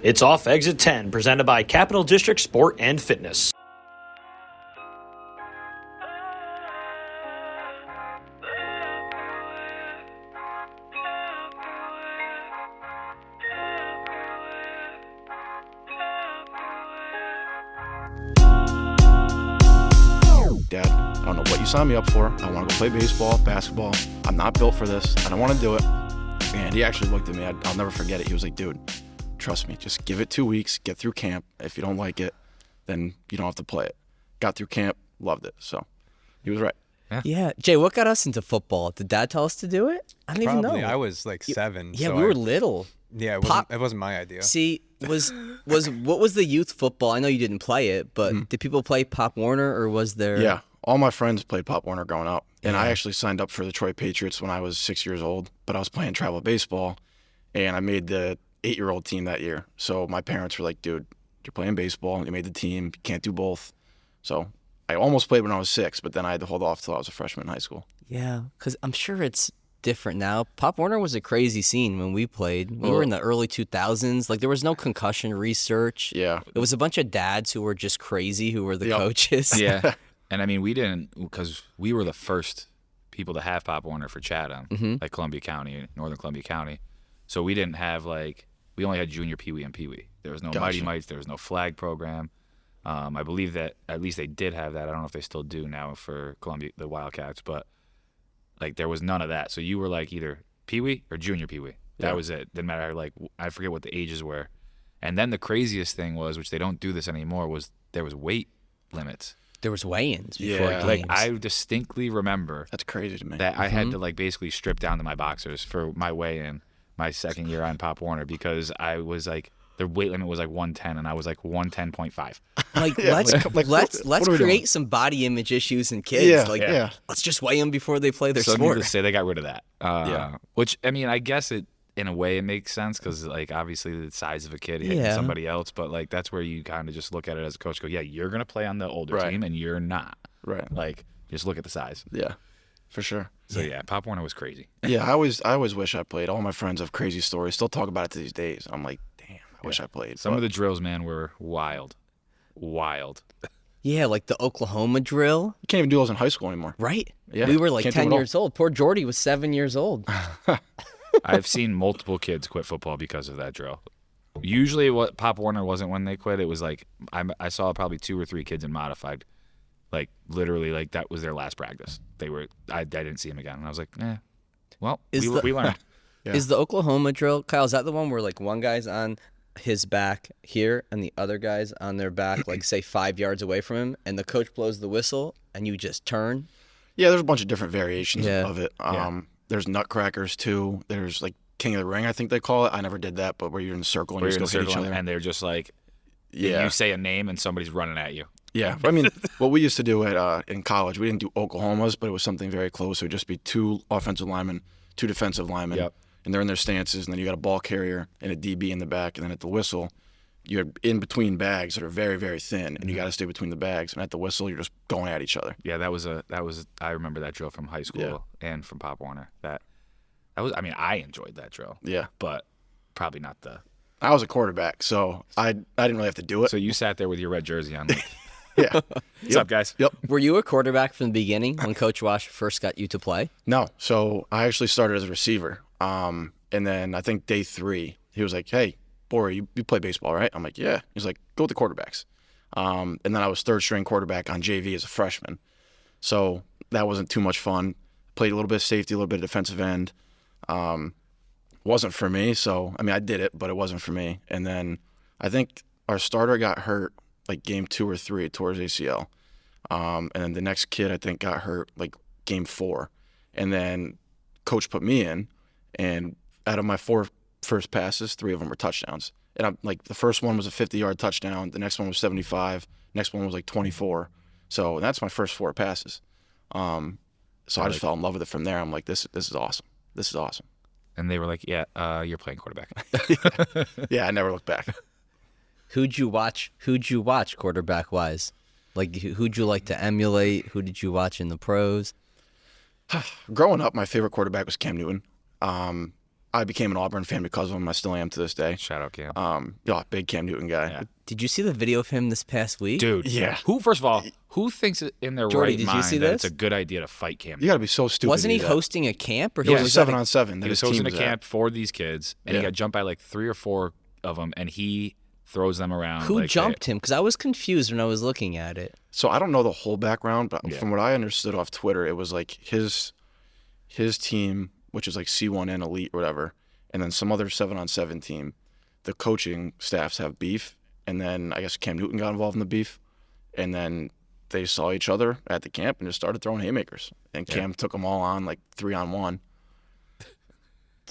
It's off exit 10, presented by Capital District Sport and Fitness. Dad, I don't know what you signed me up for. I want to go play baseball, basketball. I'm not built for this. I don't want to do it. And he actually looked at me. I'll never forget it. He was like, dude, trust me. Just give it 2 weeks. Get through camp. If you don't like it, then you don't have to play it. Got through camp. Loved it. So he was right. Yeah. Jay, what got us into football? Did Dad tell us to do it? I don't even know. I was like 7. Yeah, so we were little. Yeah, it wasn't my idea. See, what was the youth football? I know you didn't play it, but did people play Pop Warner, or was there? Yeah, all my friends played Pop Warner growing up, and I actually signed up for the Detroit Patriots when I was 6 years old. But I was playing travel baseball, and I made the 8-year-old team that year. So my parents were like, "Dude, you're playing baseball. You made the team. You can't do both." So I almost played when I was 6, but then I had to hold off till I was a freshman in high school. Yeah, because I'm sure it's different now. Pop Warner was a crazy scene when we played. We were in the early 2000s. Like, there was no concussion research. Yeah. It was a bunch of dads who were just crazy, who were the coaches. Yeah. And I mean, we didn't, because we were the first people to have Pop Warner for Chatham, like Columbia County, Northern Columbia County. So we didn't have, we only had junior Pee Wee and Pee Wee. There was no Mighty Mites. There was no flag program. I believe that at least they did have that. I don't know if they still do now for Columbia, the Wildcats, but there was none of that. So you were either Pee Wee or junior Pee Wee. That was it. Didn't matter. I forget what the ages were. And then the craziest thing was, which they don't do this anymore, was there was weight limits. There was weigh-ins before games. I distinctly remember. That's crazy to me. That I had to basically strip down to my boxers for my weigh-in my second year on Pop Warner, because I was the weight limit was 110 and I was 110.5. Let's create some body image issues in kids. Let's just weigh them before they play their sport. Needless to say, they got rid of that. Which, I mean, I guess in a way it makes sense, because obviously the size of a kid hitting somebody else, but that's where you kind of just look at it as a coach. Go, yeah, you're gonna play on the older team and you're not. Right. Just look at the size. Yeah, for sure. So yeah, Pop Warner was crazy. Yeah, I always wish I played. All my friends have crazy stories. Still talk about it to these days. I'm like, damn, I wish I played. Some of the drills, man, were wild. Yeah, like the Oklahoma drill. You can't even do those in high school anymore. Right. Yeah. We were 10 years old. Poor Jordy was 7 years old. I've seen multiple kids quit football because of that drill. Usually what Pop Warner wasn't when they quit. It was I saw probably 2 or 3 kids in modified. Literally, that was their last practice. I didn't see him again. And I was like, well, we learned. Yeah. Is the Oklahoma drill, Kyle, is that the one where one guy's on his back here and the other guy's on their back, say 5 yards away from him, and the coach blows the whistle and you just turn? Yeah, there's a bunch of different variations of it. There's nutcrackers too. There's King of the Ring, I think they call it. I never did that, but where you're in a circle and you just go hit each other. And they're just you say a name and somebody's running at you. Yeah, I mean, what we used to do in college, we didn't do Oklahomas, but it was something very close. It would just be 2 offensive linemen, 2 defensive linemen, and they're in their stances, and then you got a ball carrier and a DB in the back, and then at the whistle, you're in between bags that are very, very thin, and you got to stay between the bags, and at the whistle, you're just going at each other. Yeah, I remember that drill from high school and from Pop Warner. I enjoyed that drill. Yeah, but probably not the. I was a quarterback, so I didn't really have to do it. So you sat there with your red jersey on. Yeah. What's up, guys? Yep. Were you a quarterback from the beginning when Coach Wash first got you to play? No. So I actually started as a receiver. And then I think day 3, he was like, hey, Borey, you play baseball, right? I'm like, yeah. He's like, go with the quarterbacks. And then I was 3rd string quarterback on JV as a freshman. So that wasn't too much fun. Played a little bit of safety, a little bit of defensive end. Wasn't for me. So, I did it, but it wasn't for me. And then I think our starter got hurt game 2 or 3 towards ACL. And then the next kid, I think, got hurt game 4. And then coach put me in, and out of my 4 first passes, 3 of them were touchdowns. And I'm the first one was a 50-yard touchdown. The next one was 75. Next one was 24. So that's my first 4 passes. So I just fell in love with it from there. I'm like, this is awesome. This is awesome. And they were like, yeah, you're playing quarterback. Yeah, I never looked back. Who'd you watch quarterback-wise? Who'd you like to emulate? Who did you watch in the pros? Growing up, my favorite quarterback was Cam Newton. I became an Auburn fan because of him. I still am to this day. Shout out Cam. Yeah, big Cam Newton guy. Yeah. Did you see the video of him this past week? Dude, Yeah. First of all, who thinks in their Jordy, right did you mind see that this? it's a good idea to fight Cam? You got to be so stupid. Wasn't to he do that. hosting a camp? Or It was was a that 7-on-7. He was hosting a camp for these kids, and he Yeah. got jumped by like 3 or 4 of them, and he throws them around. Who like jumped him? Because I was confused when I was looking at it. So I don't know the whole background, but Yeah. from what I understood off Twitter, it was like his team, which is like C1N Elite or whatever, and then some other 7-on-7 team. The coaching staffs have beef, and then I guess Cam Newton got involved in the beef, and then they saw each other at the camp and just started throwing haymakers. And Cam took them all on like 3-on-1.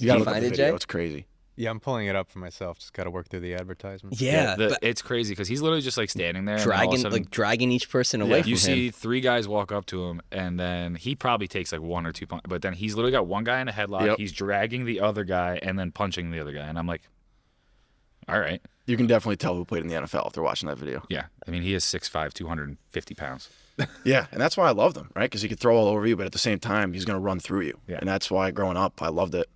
You gotta you look at find the it, video. Jay? It's crazy. Yeah, I'm pulling it up for myself. Just got to work through the advertisement. Yeah, but it's crazy because he's literally just like standing there, and then all of a dragging sudden, dragging each person away from you him. see 3 guys walk up to him, and then he probably takes like 1 or 2 punches, but then he's literally got one guy in a headlock. Yep. He's dragging the other guy and then punching the other guy, and I'm like, all right, You can definitely tell who played in the NFL if they're watching that video. yeah. I mean, he is 6'5", 250 pounds. Yeah, and that's why I loved him, right? Because he could throw all over you, but at the same time, he's going to run through you. Yeah. And that's why growing up, I loved it.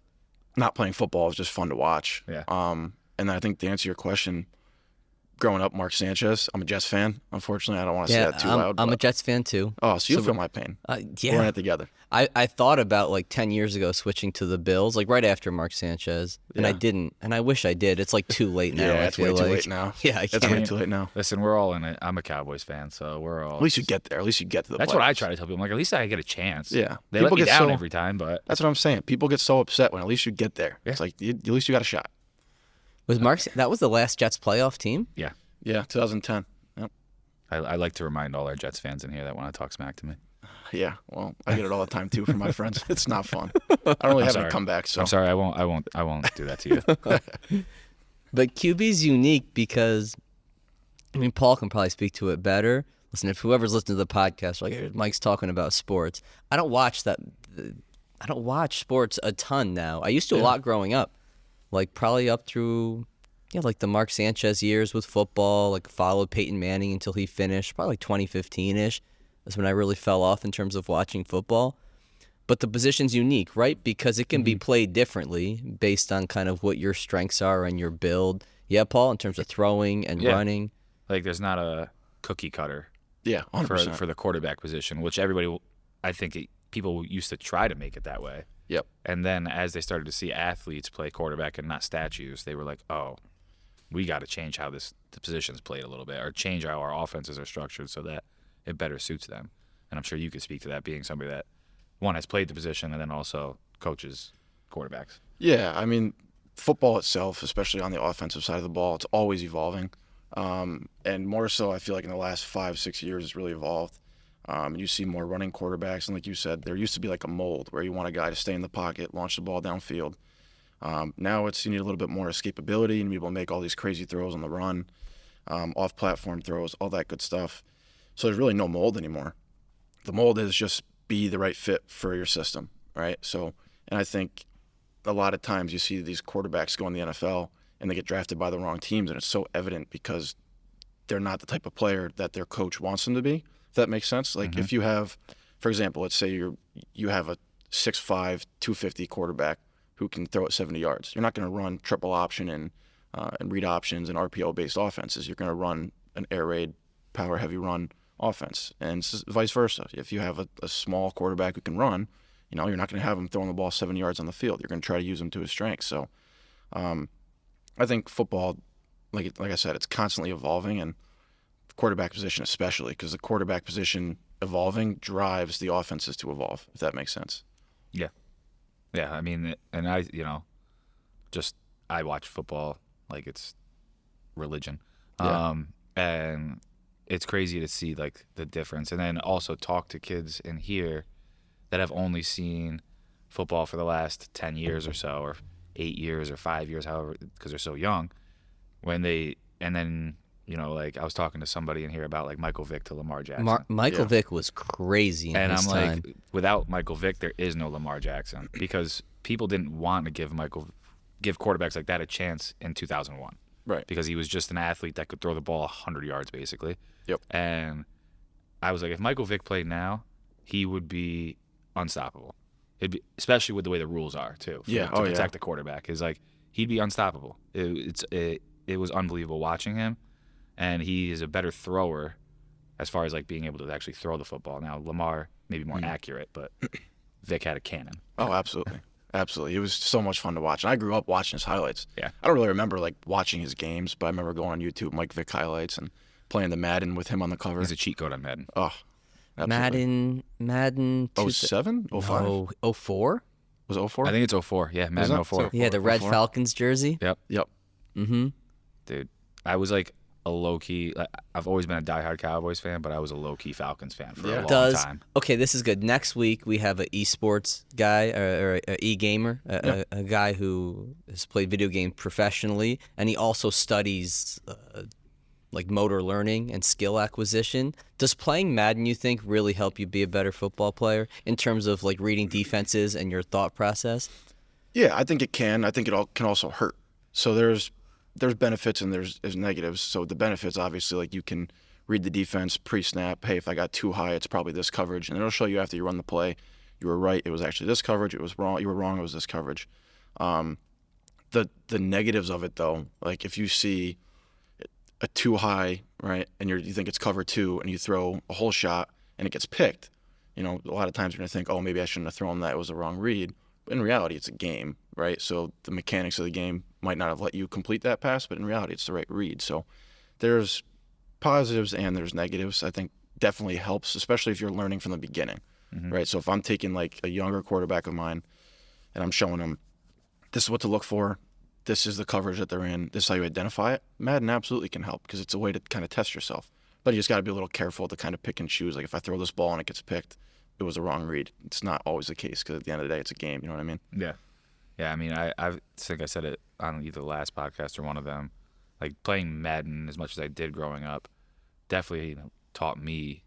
Not playing football was just fun to watch. Yeah. And then I think to answer your question, growing up, Mark Sanchez, I'm a Jets fan. Unfortunately, I don't want to say that too loud. I'm a but- Jets fan too. Oh, so you'll feel my pain. We're in Yeah, it together. I thought about like 10 years ago switching to the Bills, like right after Mark Sanchez, and I Yeah. didn't, and I wish I did. It's like too late now. Yeah, I it's way feel too like. late now. Yeah, I It's can't. way too late now. Listen, we're all in it. I'm a Cowboys fan, so we're all. At least you get there. At least you get to the That's what I playoffs. try to tell people. I'm like, at least I get a chance. Yeah. They People let me get down so- every time, but That's what I'm saying. People get so upset when at least you get there. Yeah. It's like, at least you got a shot. Was Mark? That was the last Jets playoff team. yeah. Yeah, 2010. Yep. I like to remind all our Jets fans in here that want to talk smack to me. Yeah, well, I get it all the time too from my friends. It's not fun. I don't really have any sorry. comebacks. So I'm sorry, I won't do that to you. But QB's unique because, I mean, Paul can probably speak to it better. Listen, if whoever's listening to the podcast, like, "Hey, Mike's talking about sports. I don't watch that. I don't watch sports a ton now. I used to a lot growing up, like probably up through, like the Mark Sanchez years with football. Like followed Peyton Manning until he finished, probably like 2015-ish. That's when I really fell off in terms of watching football. But the position's unique, right? Because it can be played differently based on kind of what your strengths are and your build. Yeah, Paul, in terms of throwing and Yeah. running. Like, there's not a cookie cutter yeah, 100%. for the quarterback position, which I think people used to try to make it that way. Yep. And then as they started to see athletes play quarterback and not statues, they were like, oh, we got to change how the position's played a little bit, or change how our offenses are structured so that it better suits them. And I'm sure you could speak to that, being somebody that, one, has played the position and then also coaches quarterbacks. Yeah, I mean, football itself, especially on the offensive side of the ball, it's always evolving. And more so, I feel like in the last 5-6 years, it's really evolved. You see more running quarterbacks, and like you said, there used to be like a mold where you want a guy to stay in the pocket, launch the ball downfield. Now you need a little bit more escapability and be able to make all these crazy throws on the run, off-platform throws, all that good stuff. So there's really no mold anymore. The mold is just be the right fit for your system, right? So, and I think a lot of times you see these quarterbacks go in the NFL and they get drafted by the wrong teams, and it's so evident because they're not the type of player that their coach wants them to be, if that makes sense. Like if you have, for example, let's say you have a 6'5", 250 quarterback who can throw it 70 yards. You're not going to run triple option and read options and RPO-based offenses. You're going to run an air raid, power-heavy run offense, and vice versa. If you have a small quarterback who can run, you're not going to have him throwing the ball 70 yards on the field. You're going to try to use him to his strengths. So I think football, like I said, it's constantly evolving, and the quarterback position especially, because the quarterback position evolving drives the offenses to evolve, if that makes sense. Yeah. Yeah, I mean, and I watch football like it's religion. Yeah. And it's crazy to see like the difference, and then also talk to kids in here that have only seen football for the last 10 years or so, or 8 years or 5 years, however, because they're so young. Like I was talking to somebody in here about like Michael Vick to Lamar Jackson. Michael Vick was crazy in And his I'm time. like, without Michael Vick, there is no Lamar Jackson, because people didn't want to give quarterbacks like that a chance in 2001. Right. Because he was just an athlete that could throw the ball 100 yards, basically. Yep. And I was like, if Michael Vick played now, he would be unstoppable. especially with the way the rules are too. Yeah, to protect the quarterback is like he'd be unstoppable. It was unbelievable watching him, and he is a better thrower as far as like being able to actually throw the football. Now Lamar maybe more accurate, but Vic had a cannon. Oh, absolutely. Absolutely. It was so much fun to watch. And I grew up watching his highlights. Yeah. I don't really remember like watching his games, but I remember going on YouTube, Mike Vick highlights, and playing the Madden with him on the cover. He's a cheat code on Madden. Oh, absolutely. Madden 07? 05? No, 04? Was it 04? I think it's 04. Yeah, Madden it? 04. Yeah, the Red 04? Falcons jersey. Yep. Yep. Mm-hmm. Dude, I was like a low-key, like, I've always been a diehard Cowboys fan, but I was a low-key Falcons fan for a long time. Okay, this is good. Next week we have an esports guy or an e-gamer, a guy who has played video games professionally, and he also studies like motor learning and skill acquisition. Does playing Madden, you think, really help you be a better football player in terms of like reading defenses and your thought process? Yeah, I think it can. I think it can also hurt. So there's benefits and there's negatives. So the benefits, obviously, like you can read the defense pre-snap. Hey, if I got too high, it's probably this coverage. And it'll show you after you run the play, you were right, it was actually this coverage. It was wrong, you were wrong, it was this coverage. The negatives of it, though, like if you see a too high, right, and you think it's cover 2 and you throw a whole shot and it gets picked, a lot of times you're going to think, oh, maybe I shouldn't have thrown that. It was a wrong read. But in reality, it's a game, right? So the mechanics of the game might not have let you complete that pass, but in reality, it's the right read. So there's positives and there's negatives. I think definitely helps, especially if you're learning from the beginning, right? So if I'm taking like a younger quarterback of mine and I'm showing them this is what to look for, this is the coverage that they're in, this is how you identify it, Madden absolutely can help because it's a way to kind of test yourself. But you just got to be a little careful to kind of pick and choose. Like if I throw this ball and it gets picked, it was a wrong read. It's not always the case because at the end of the day, it's a game. You know what I mean? Yeah. Yeah, I mean, I think I said it on either the last podcast or one of them. Like, playing Madden as much as I did growing up definitely taught me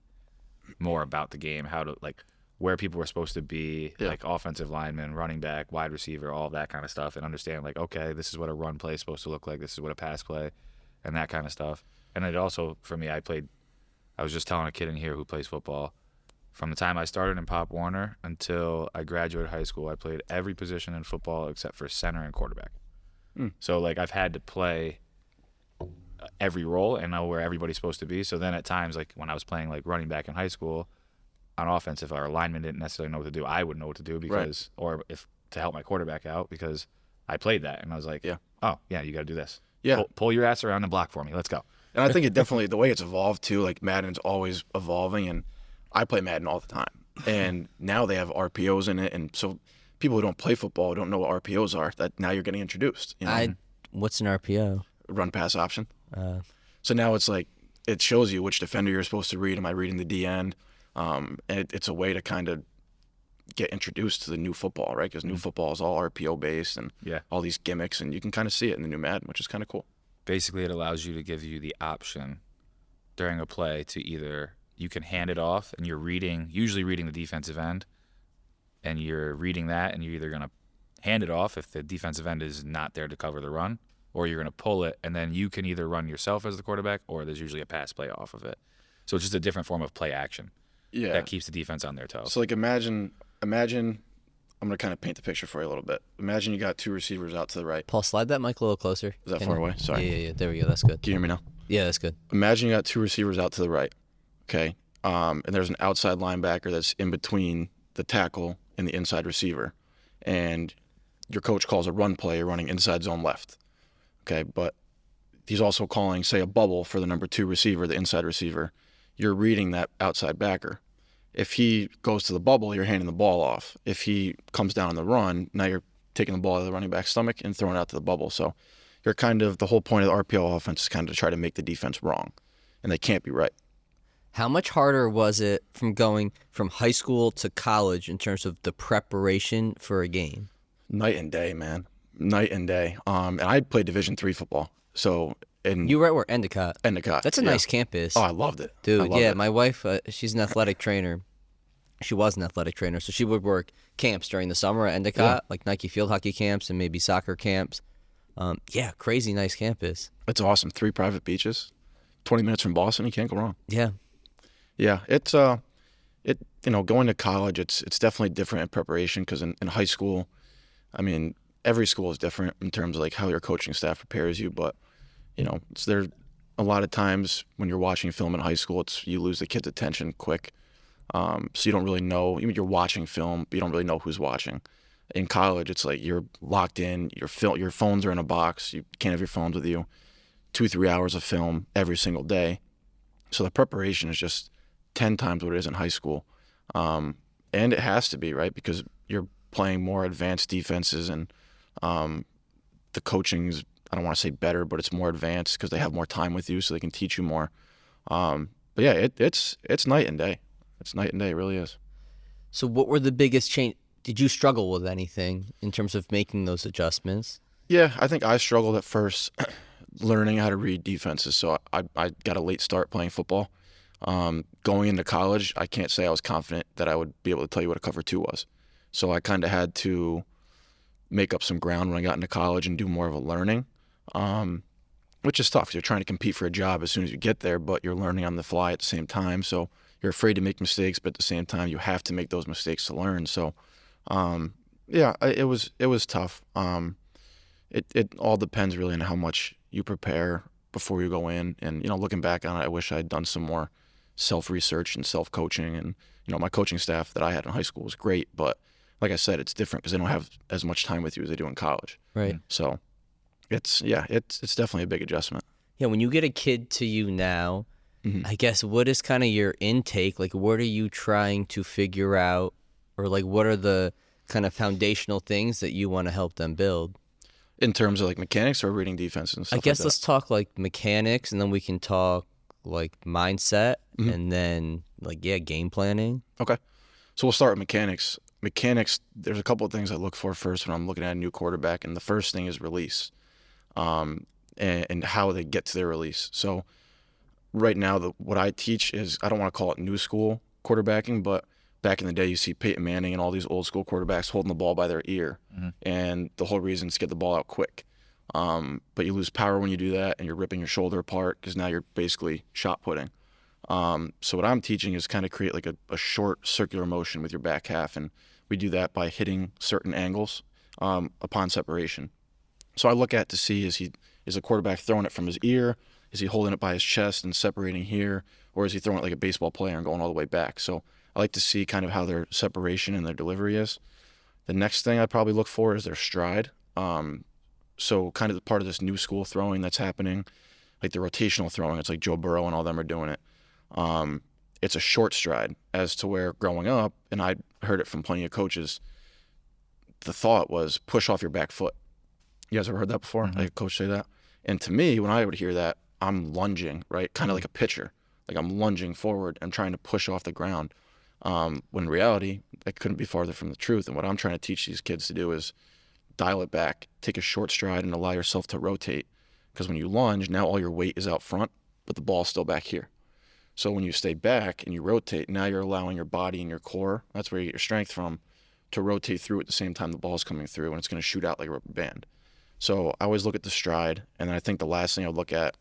more about the game, how to, like, where people were supposed to be, like offensive lineman, running back, wide receiver, all that kind of stuff, and understand, like, okay, this is what a run play is supposed to look like, this is what a pass play, and that kind of stuff. And it also, for me, I was just telling a kid in here who plays football, from the time I started in Pop Warner until I graduated high school, I played every position in football except for center and quarterback. So, like, I've had to play every role and know where everybody's supposed to be. So then at times, like, when I was playing, like, running back in high school, on offense, if our lineman didn't necessarily know what to do, I would know what to do because, or if to help my quarterback out because I played that. And I was like, oh, yeah, you got to do this. Yeah. Pull your ass around and block for me. Let's go. And I think it definitely, the way it's evolved too, like Madden's always evolving, and I play Madden all the time. And now they have RPOs in it, and so people who don't play football don't know what RPOs are. That now you're getting introduced. What's an RPO? Run pass option. So now it's like it shows you which defender you're supposed to read. Am I reading the D end? And it's a way to kind of get introduced to the new football, right? Because new football is all RPO based and all these gimmicks, and you can kind of see it in the new Madden, which is kind of cool. Basically, it allows you to give you the option during a play to either you can hand it off and you're usually reading the defensive end, and you're reading that, and you're either going to hand it off if the defensive end is not there to cover the run, or you're going to pull it, and then you can either run yourself as the quarterback, or there's usually a pass play off of it. So it's just a different form of play action that keeps the defense on their toes. So like imagine, I'm going to kind of paint the picture for you a little bit. Imagine you got two receivers out to the right. Paul, slide that mic a little closer. Is that far away? Sorry. Yeah. There we go. That's good. Can you hear me now? Yeah, that's good. Imagine you got two receivers out to the right, okay? And there's an outside linebacker that's in between the tackle and the inside receiver. And your coach calls a run play, running inside zone left, okay? But he's also calling, say, a bubble for the number 2 receiver, the inside receiver. You're reading that outside backer. If he goes to the bubble, you're handing the ball off. If he comes down on the run, now you're taking the ball out of the running back's stomach and throwing it out to the bubble. So you're kind of, the whole point of the RPO offense is kind of to try to make the defense wrong, and they can't be right. How much harder was it from going from high school to college in terms of the preparation for a game? Night and day, man. Night and day. And I played Division III football. So you were at where? Endicott. Endicott. That's a nice campus. Oh, I loved it. Dude, my wife, she's an athletic trainer. She was an athletic trainer, so she would work camps during the summer at Endicott, like Nike field hockey camps and maybe soccer camps. Crazy nice campus. It's awesome. 3 private beaches. 20 minutes from Boston, you can't go wrong. Yeah. Yeah, it's going to college, it's definitely different in preparation because in high school, I mean, every school is different in terms of like how your coaching staff prepares you. But, there a lot of times when you're watching film in high school, you lose the kid's attention quick. So you don't really know, even you're watching film, but you don't really know who's watching. In college, it's like you're locked in, your phones are in a box, you can't have your phones with you, 2-3 hours of film every single day. So the preparation is just 10 times what it is in high school. And it has to be, right? Because you're playing more advanced defenses and the coaching's, I don't want to say better, but it's more advanced because they have more time with you so they can teach you more. But yeah, it's night and day. It's night and day, it really is. So what were the biggest change? Did you struggle with anything in terms of making those adjustments? Yeah, I think I struggled at first learning how to read defenses. So I got a late start playing football. Going into college, I can't say I was confident that I would be able to tell you what a cover 2 was. So I kind of had to make up some ground when I got into college and do more of a learning, which is tough because you're trying to compete for a job as soon as you get there, but you're learning on the fly at the same time. So you're afraid to make mistakes, but at the same time, you have to make those mistakes to learn. So, it was tough. It all depends really on how much you prepare before you go in. And, looking back on it, I wish I had done some more self-research and self-coaching. And, my coaching staff that I had in high school was great. But like I said, it's different because they don't have as much time with you as they do in college. Right. So it's definitely a big adjustment. Yeah, when you get a kid to you now, I guess what is kind of your intake? Like, what are you trying to figure out? Or, like, what are the kind of foundational things that you want to help them build? In terms of, like, mechanics or reading defense and stuff I guess like that? let's talk, like, mechanics, and then we can talk, like, mindset, and then, like, game planning. Okay. So we'll start with mechanics. Mechanics, there's a couple of things I look for first when I'm looking at a new quarterback, and the first thing is release, and how they get to their release. So right now, what I teach is, I don't want to call it new school quarterbacking, but back in the day, you see Peyton Manning and all these old school quarterbacks holding the ball by their ear. And the whole reason is to get the ball out quick. But you lose power when you do that, and you're ripping your shoulder apart because now you're basically shot putting. So what I'm teaching is kind of create like a short circular motion with your back half. And we do that by hitting certain angles upon separation. So I look at to see, is a quarterback throwing it from his ear? Is he holding it by his chest and separating here? Or is he throwing it like a baseball player and going all the way back? So I like to see kind of how their separation and their delivery is. The next thing I probably look for is their stride. So kind of part of this new school throwing that's happening, like the rotational throwing, it's like Joe Burrow and all them are doing it. It's a short stride, as to where growing up, and I heard it from plenty of coaches, the thought was push off your back foot. You guys ever heard that before? Like a coach say that? And to me, when I would hear that, I'm lunging, right? Kind of like a pitcher. Like I'm lunging forward and trying to push off the ground. When in reality, that couldn't be farther from the truth. And what I'm trying to teach these kids to do is dial it back, take a short stride and allow yourself to rotate. Because when you lunge, now all your weight is out front, but the ball's still back here. So when you stay back and you rotate, now you're allowing your body and your core, that's where you get your strength from, to rotate through at the same time the ball's coming through, and it's going to shoot out like a rubber band. So I always look at the stride, and then I think the last thing I look at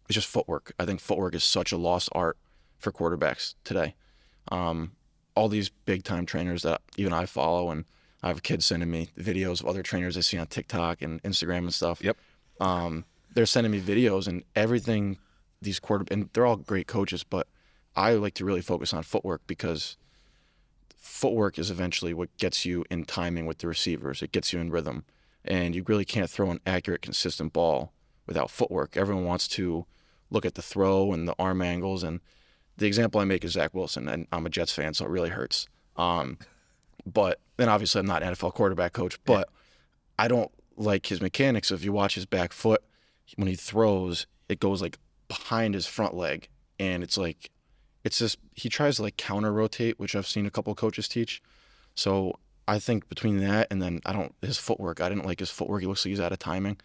is just footwork. I think footwork is such a lost art for quarterbacks today. All these big-time trainers that even I follow, and I have kids sending me videos of other trainers I see on TikTok and Instagram and stuff. Yep. They're sending me videos and everything. And they're all great coaches, but I like to really focus on footwork, because footwork is eventually what gets you in timing with the receivers. It gets you in rhythm, and you really can't throw an accurate, consistent ball without footwork. Everyone wants to look at the throw and the arm angles, and the example I make is Zach Wilson, and I'm a Jets fan, so it really hurts. But then obviously I'm not an NFL quarterback coach, but I don't like his mechanics. If you watch his back foot, when he throws, it goes like behind his front leg, and it's just, he tries to like counter rotate, which I've seen a couple of coaches teach. So I think between that and then his footwork, I didn't like his footwork. He looks like he's out of timing.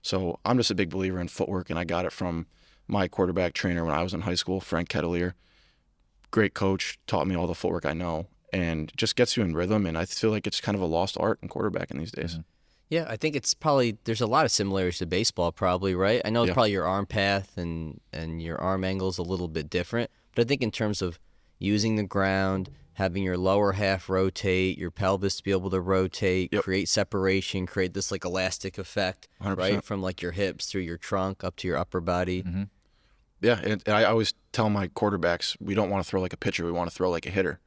So I'm just a big believer in footwork, and I got it from my quarterback trainer when I was in high school, Frank Kettelier. Great coach, taught me all the footwork I know, and just gets you in rhythm. And I feel like it's kind of a lost art in quarterbacking these days. Yeah, I think it's probably, there's a lot of similarities to baseball probably, right? I know it's probably your arm path and your arm angle is a little bit different, but I think in terms of, using the ground, having your lower half rotate, your pelvis to be able to rotate, create separation, create this like elastic effect, 100%. right? From like your hips through your trunk up to your upper body. Mm-hmm. Yeah, and I always tell my quarterbacks, we don't want to throw like a pitcher, we want to throw like a hitter.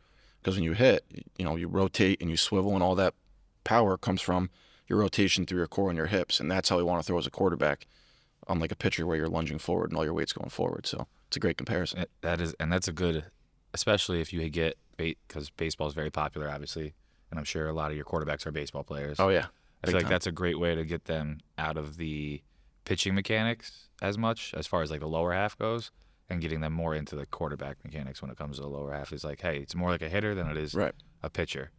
Because when you hit, you rotate and you swivel, and all that power comes from your rotation through your core and your hips, and that's how we want to throw as a quarterback, unlike a pitcher where you're lunging forward and all your weight's going forward. So it's a great comparison. That's a good, especially if you get, because baseball is very popular, obviously, and I'm sure a lot of your quarterbacks are baseball players. Oh, yeah. I feel like that's a great way to get them out of the pitching mechanics as much as far as like the lower half goes, and getting them more into the quarterback mechanics when it comes to the lower half. Is like, hey, it's more like a hitter than it is a pitcher.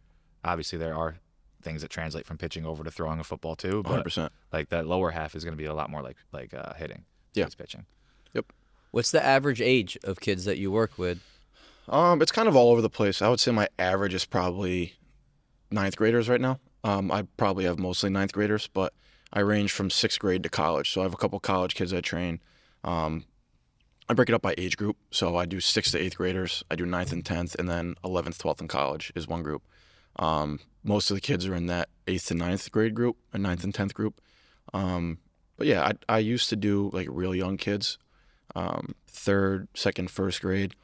Obviously, there are things that translate from pitching over to throwing a football too, but 100%. like that lower half is going to be a lot more like hitting. Yeah. It's pitching. Yep. What's the average age of kids that you work with? It's kind of all over the place. I would say my average is probably ninth graders right now. I probably have mostly ninth graders, but I range from sixth grade to college. So I have a couple college kids I train. I break it up by age group. So I do 6th to 8th graders. I do 9th and 10th, and then 11th, 12th in college is one group. Most of the kids are in that 8th to 9th grade group, or 9th and 10th group. But yeah, I used to do like real young kids, 3rd, 2nd, 1st grade.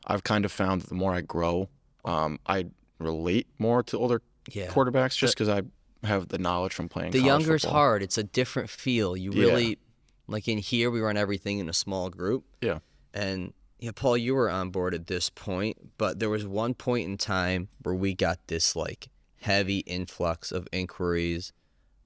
I've kind of found that the more I grow, I relate more to older quarterbacks just because I have the knowledge from playing college younger is football. hard. It's a different feel. You really, like in here, we run everything in a small group. Yeah. And Paul, you were on board at this point, but there was one point in time where we got this like heavy influx of inquiries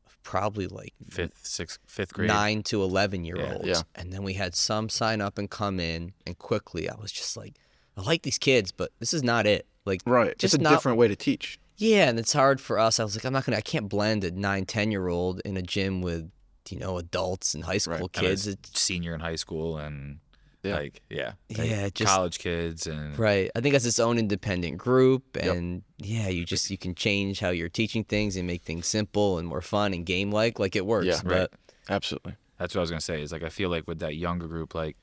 of probably like 5th grade, 9 to 11-year-olds. Yeah. And then we had some sign up and come in, and quickly I was just like, I like these kids, but this is not it. Like, Right. just It's a different way to teach. Yeah, and it's hard for us. I was like, I can't blend a 9, 10-year-old in a gym with, adults and high school kids. It's senior in high school and just college kids and right. I think that's its own independent group, and you can change how you're teaching things and make things simple and more fun and game like it works. Yeah, but absolutely. That's what I was gonna say. Is like I feel like with that younger group, like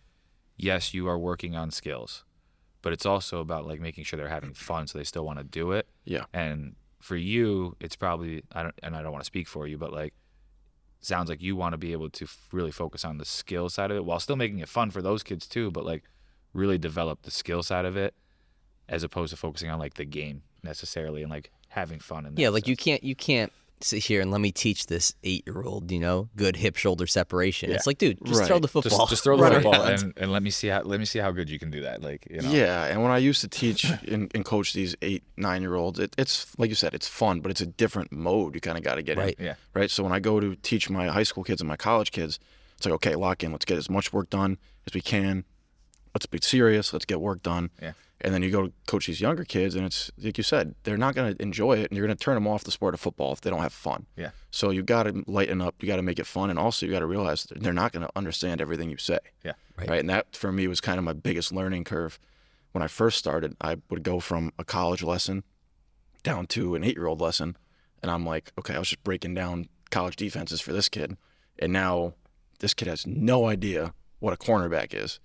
yes, you are working on skills, but it's also about like making sure they're having fun, so they still want to do it. Yeah. And for you, it's probably I don't want to speak for you, but like sounds like you want to be able to really focus on the skill side of it while still making it fun for those kids too, but like really develop the skill side of it as opposed to focusing on like the game necessarily and like having fun in that like sense. you can't sit here and let me teach this 8-year-old, good hip shoulder separation. Yeah. It's like, dude, just throw the football. Just throw the Run football around. and let me see how good you can do that. Like, Yeah, and when I used to teach and coach these 8, 9-year-olds, it's like you said, it's fun, but it's a different mode you kind of got to get in. Yeah. Right. So when I go to teach my high school kids and my college kids, it's like, okay, lock in. Let's get as much work done as we can. Let's be serious. Let's get work done. Yeah. And then you go to coach these younger kids, and it's like you said, they're not going to enjoy it, and you're going to turn them off the sport of football if they don't have fun. Yeah. So you got to lighten up. You got to make it fun, and also you got to realize that they're not going to understand everything you say. Yeah. Right. And that for me was kind of my biggest learning curve. When I first started, I would go from a college lesson down to an 8-year-old lesson, and I'm like, okay, I was just breaking down college defenses for this kid, and now this kid has no idea what a cornerback is.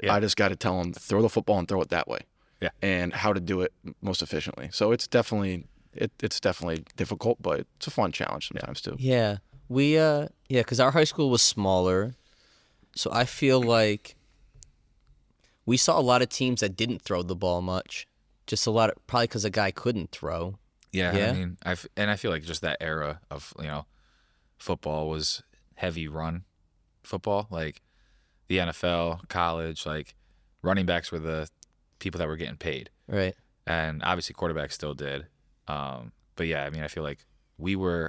I just got to tell him to throw the football and throw it that way. Yeah. And how to do it most efficiently. So it's definitely difficult, but it's a fun challenge sometimes too. Yeah. We because our high school was smaller, so I feel like we saw a lot of teams that didn't throw the ball much. Just a lot of, probably because a guy couldn't throw. Yeah. Yeah? I mean, I feel like just that era of football was heavy run football, like the NFL, college, like running backs were the people that were getting paid. Right. And obviously quarterbacks still did. But yeah, I mean, I feel like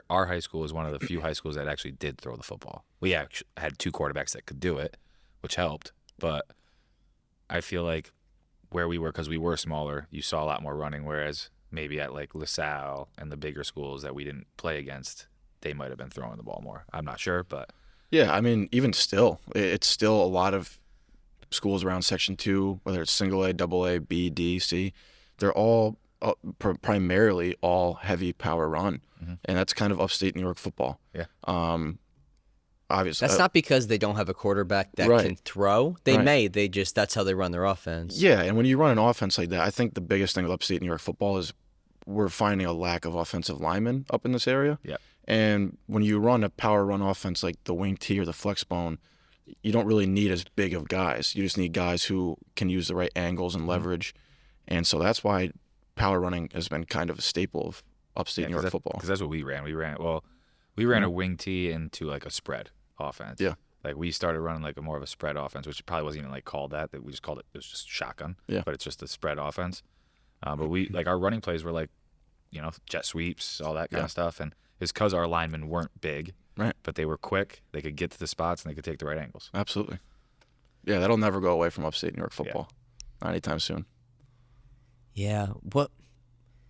our high school was one of the few high schools that actually did throw the football. We actually had 2 quarterbacks that could do it, which helped. But I feel like where we were, because we were smaller, you saw a lot more running, whereas maybe at like LaSalle and the bigger schools that we didn't play against, they might have been throwing the ball more. I'm not sure, but Yeah, I mean, even still, it's still a lot of schools around Section 2, whether it's single A, double A, B, D, C, they're all primarily all heavy power run, and that's kind of upstate New York football. Yeah. obviously. That's not because they don't have a quarterback that Right. can throw. They Right. may. They just that's how they run their offense. Yeah, and when you run an offense like that, I think the biggest thing with upstate New York football is we're finding a lack of offensive linemen up in this area. Yeah. And when you run a power run offense like the wing T or the flex bone, you don't really need as big of guys. You just need guys who can use the right angles and leverage. And so that's why power running has been kind of a staple of upstate New York football. Because that's what we ran. We ran a wing tee into like a spread offense. Yeah. Like we started running like a more of a spread offense, which probably wasn't even like called that. We just called it. It was just shotgun. Yeah. But it's just a spread offense. But we like our running plays were like, jet sweeps, all that kind of stuff, and it's because our linemen weren't big, Right. but they were quick. They could get to the spots and they could take the right angles. Absolutely. Yeah, that'll never go away from upstate New York football. Not anytime soon. Yeah. What?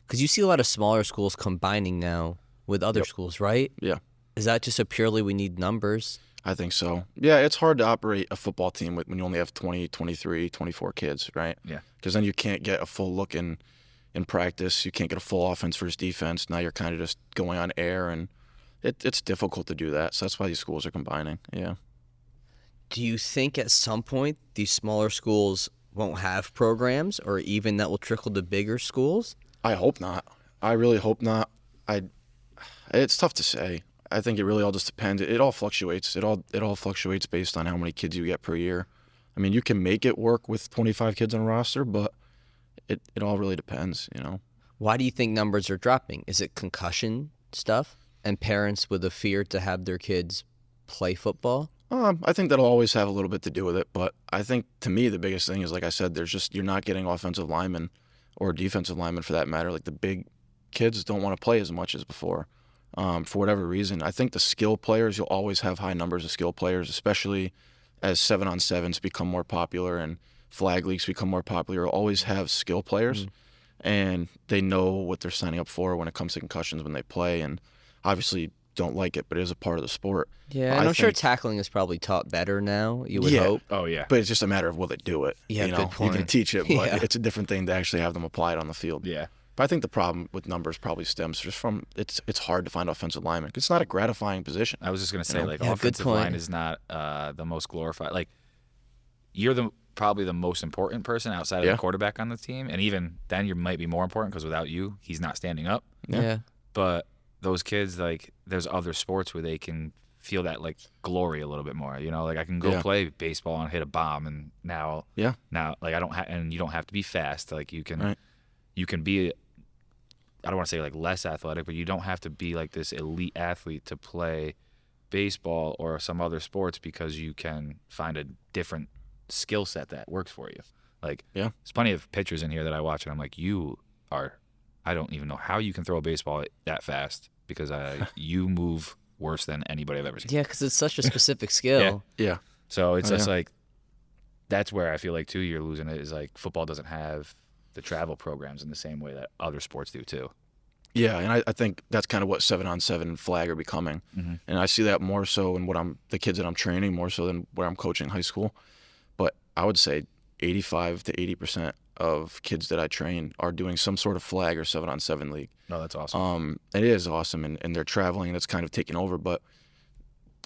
Because you see a lot of smaller schools combining now with other schools, right? Yeah. Is that just a purely we need numbers? I think so. Yeah, it's hard to operate a football team when you only have 20, 23, 24 kids, right? Yeah. Because then you can't get a full look in practice. You can't get a full offense versus defense. Now you're kind of just going on air, and it's difficult to do that. So that's why these schools are combining. Yeah. Do you think at some point these smaller schools won't have programs, or even that will trickle to bigger schools? I hope not. I really hope not. It's tough to say. I think it really all just depends. It all fluctuates. It all fluctuates based on how many kids you get per year. I mean, you can make it work with 25 kids on a roster, but it all really depends, Why do you think numbers are dropping? Is it concussion stuff and parents with a fear to have their kids play football? I think that'll always have a little bit to do with it, but I think to me the biggest thing is, like I said, you're not getting offensive linemen or defensive linemen for that matter. Like the big kids don't want to play as much as before, for whatever reason. I think the skill players, you'll always have high numbers of skill players, especially as 7-on-7s become more popular and flag leagues become more popular. You'll always have skill players, and they know what they're signing up for when it comes to concussions when they play, and obviously don't like it, but it is a part of the sport. Yeah, and I'm sure tackling is probably taught better now, you would hope. Oh yeah. But it's just a matter of will they do it. Yeah, good You point. can teach it, but Yeah. it's a different thing to actually have them apply it on the field. Yeah. But I think the problem with numbers probably stems just from it's hard to find offensive linemen. It's not a gratifying position. I was just gonna say, like, Yeah, good offensive point. line is not the most glorified. Like, you're probably the most important person outside of Yeah. the quarterback on the team, and even then, you might be more important because without you, he's not standing up. Yeah. But those kids, like, there's other sports where they can feel that like glory a little bit more. Like I can go Yeah. play baseball and hit a bomb, and now like I don't and you don't have to be fast. Like you can be. I don't want to say like less athletic, but you don't have to be like this elite athlete to play baseball or some other sports because you can find a different skill set that works for you. Like, there's plenty of pitchers in here that I watch and I'm like, I don't even know how you can throw a baseball that fast because you move worse than anybody I've ever seen. Yeah, because it's such a specific skill. Yeah. So it's just like, that's where I feel like too, you're losing it is like football doesn't have the travel programs in the same way that other sports do too. Yeah, and I think that's kind of what 7-on-7 and flag are becoming. Mm-hmm. And I see that more so in the kids that I'm training, more so than where I'm coaching high school. But I would say 85 to 80% of kids that I train are doing some sort of flag or 7-on-7 league. No, that's awesome. It is awesome, and they're traveling, and it's kind of taking over. But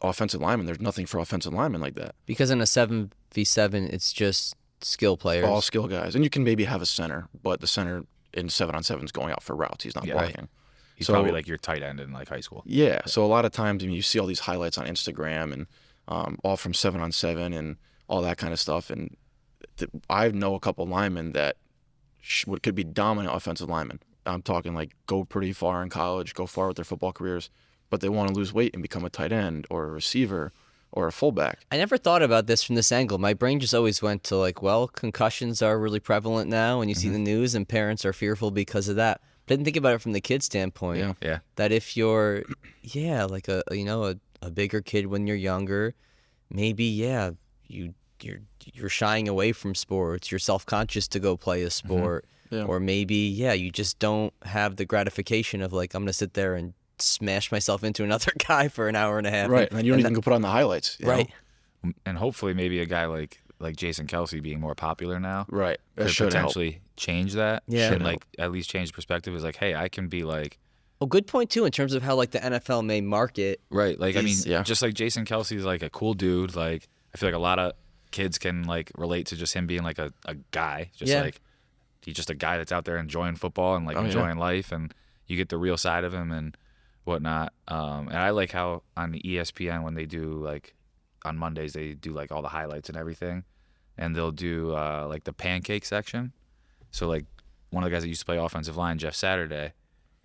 offensive linemen, there's nothing for offensive linemen like that. Because in a 7v7, it's just skill players. All skill guys. And you can maybe have a center, but the center in 7-on-7 is going out for routes. He's not blocking. He's probably like your tight end in like high school. Yeah. So a lot of times, you see all these highlights on Instagram and all from 7-on-7 and all that kind of stuff. And I know a couple linemen that could be dominant offensive linemen. I'm talking like go pretty far in college, go far with their football careers, but they want to lose weight and become a tight end or a receiver or a fullback. I never thought about this from this angle. My brain just always went to like, well, concussions are really prevalent now, and you see the news, and parents are fearful because of that. But I didn't think about it from the kid standpoint. Yeah. That if you're, like a bigger kid when you're younger, maybe you're shying away from sports. You're self-conscious to go play a sport, or maybe you just don't have the gratification of like I'm gonna sit there and smash myself into another guy for an hour and a half. Right, and you don't even go put on the highlights. you know? And hopefully maybe a guy like Jason Kelsey being more popular now. Right. That Could should help. potentially change that. Yeah. And like at least change perspective is like, hey, I can be like Well, good point too in terms of how like the NFL may market. Right. Like, I mean, yeah. just like Jason Kelsey's like a cool dude. Like, I feel like a lot of kids can like relate to just him being like a guy. Just Yeah. like, he's just a guy that's out there enjoying football and like enjoying life, and you get the real side of him and whatnot. And I like how on the ESPN when they do like on Mondays they do like all the highlights and everything, and they'll do like the pancake section. So like one of the guys that used to play offensive line, Jeff Saturday,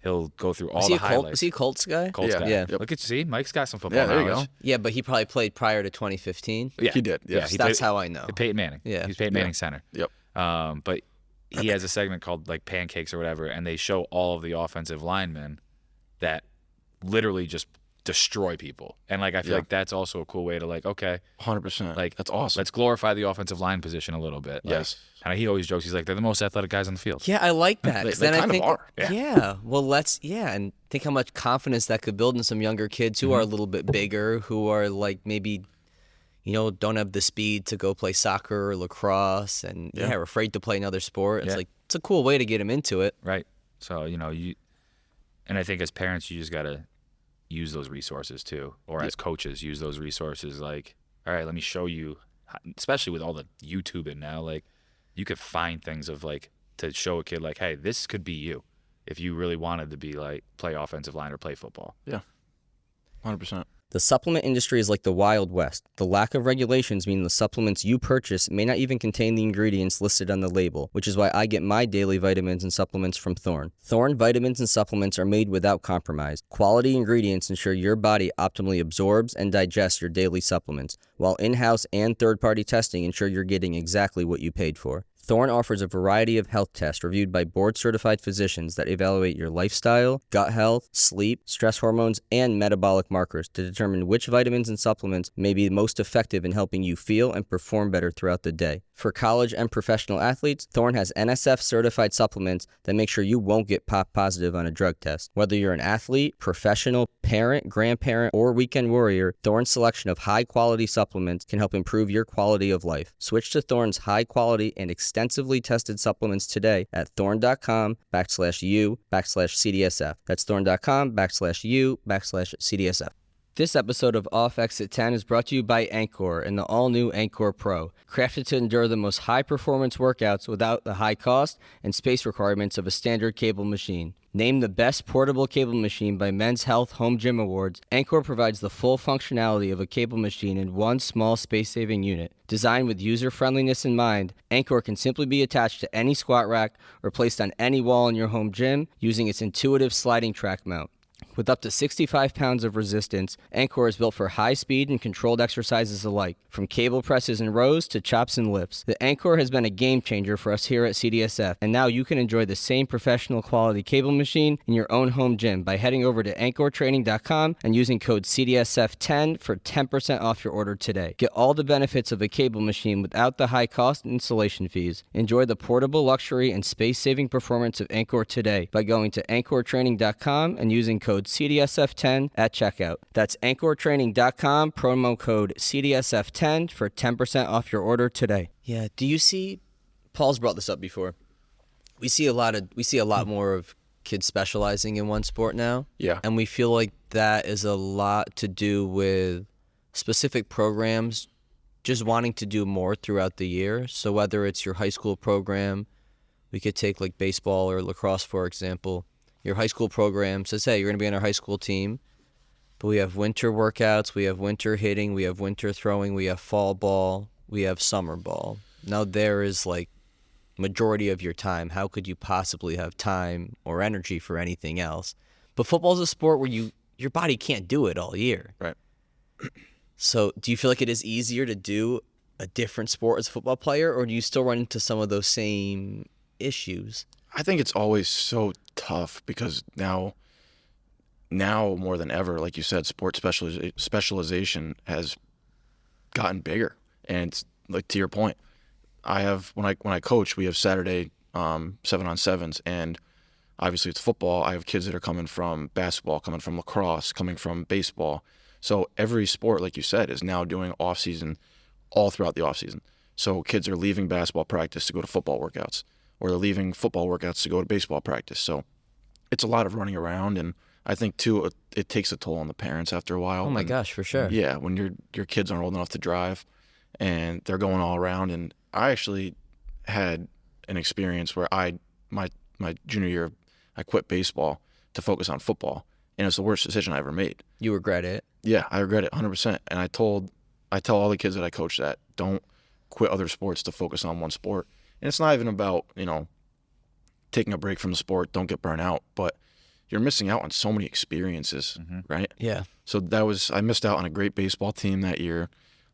he'll go through all the highlights. Was he a Colts guy? Colts Yeah. guy. Yeah. Yep. Look at you, see, Mike's got some football Yeah, there you knowledge. go. Yeah, but he probably played prior to 2015. Yeah, He did. Yeah, Yes. he That's played- how I know. Peyton Manning. Yeah. He's Peyton Manning center. Yep. But he has a segment called like pancakes or whatever, and they show all of the offensive linemen that literally just destroy people. And like I feel like that's also a cool way to like, okay, 100%. like that's awesome. let's glorify the offensive line position a little bit. Like, Yes. and he always jokes, he's like, they're the most athletic guys on the field. Yeah, I like that. 'cause They then I kind of think, are. Yeah. Well, and think how much confidence that could build in some younger kids who are a little bit bigger, who are like maybe, don't have the speed to go play soccer or lacrosse, and are afraid to play another sport. It's Yeah. like it's a cool way to get them into it. Right. So, and I think as parents, you just got to use those resources too, or as coaches, use those resources. Like, all right, let me show you, especially with all the YouTube and now, like you could find things of like to show a kid like, hey, this could be you if you really wanted to be like play offensive line or play football. Yeah. 100%. The supplement industry is like the Wild West. The lack of regulations mean the supplements you purchase may not even contain the ingredients listed on the label, which is why I get my daily vitamins and supplements from Thorne. Thorne vitamins and supplements are made without compromise. Quality ingredients ensure your body optimally absorbs and digests your daily supplements, while in-house and third-party testing ensure you're getting exactly what you paid for. Thorne offers a variety of health tests reviewed by board-certified physicians that evaluate your lifestyle, gut health, sleep, stress hormones, and metabolic markers to determine which vitamins and supplements may be most effective in helping you feel and perform better throughout the day. For college and professional athletes, Thorne has NSF-certified supplements that make sure you won't get pop positive on a drug test. Whether you're an athlete, professional, parent, grandparent, or weekend warrior, Thorne's selection of high-quality supplements can help improve your quality of life. Switch to Thorne's high-quality and extensively tested supplements today at thorne.com/u/CDSF. That's thorne.com/u/CDSF. This episode of Off Exit 10 is brought to you by Anchor and the all-new Anchor Pro, crafted to endure the most high-performance workouts without the high cost and space requirements of a standard cable machine. Named the best portable cable machine by Men's Health Home Gym Awards, Anchor provides the full functionality of a cable machine in one small space-saving unit. Designed with user-friendliness in mind, Anchor can simply be attached to any squat rack or placed on any wall in your home gym using its intuitive sliding track mount. With up to 65 pounds of resistance, Anchor is built for high speed and controlled exercises alike, from cable presses and rows to chops and lifts. The Anchor has been a game changer for us here at CDSF, and now you can enjoy the same professional quality cable machine in your own home gym by heading over to anchortraining.com and using code CDSF10 for 10% off your order today. Get all the benefits of a cable machine without the high cost and installation fees. Enjoy the portable luxury and space-saving performance of Anchor today by going to anchortraining.com and using code CDSF10 at checkout. That's anchortraining.com, promo code CDSF10 for 10% off your order today. Yeah, do you see, Paul's brought this up before. We see a lot more of kids specializing in one sport now. Yeah. And we feel like that is a lot to do with specific programs just wanting to do more throughout the year. So whether it's your high school program, we could take like baseball or lacrosse, for example. Your high school program says, hey, you're going to be on our high school team, but we have winter workouts, we have winter hitting, we have winter throwing, we have fall ball, we have summer ball. Now there is like majority of your time. How could you possibly have time or energy for anything else? But football is a sport where your body can't do it all year. Right. So do you feel like it is easier to do a different sport as a football player, or do you still run into some of those same issues? I think it's always so tough because now more than ever, like you said, sport specialization has gotten bigger. And it's, like to your point, when I coach, we have Saturday 7-on-7s, and obviously it's football. I have kids that are coming from basketball, coming from lacrosse, coming from baseball. So every sport, like you said, is now doing off season all throughout the off season. So kids are leaving basketball practice to go to football workouts, or they're leaving football workouts to go to baseball practice. So it's a lot of running around, and I think too it takes a toll on the parents after a while. Oh my And, gosh, for sure. yeah, when your kids aren't old enough to drive, and they're going all around. And I actually had an experience where my junior year I quit baseball to focus on football, and it's the worst decision I ever made. You regret it. Yeah, I regret it 100%. And I tell all the kids that I coach that don't quit other sports to focus on one sport. And it's not even about, taking a break from the sport, don't get burnt out, but you're missing out on so many experiences, right? Yeah. So I missed out on a great baseball team that year.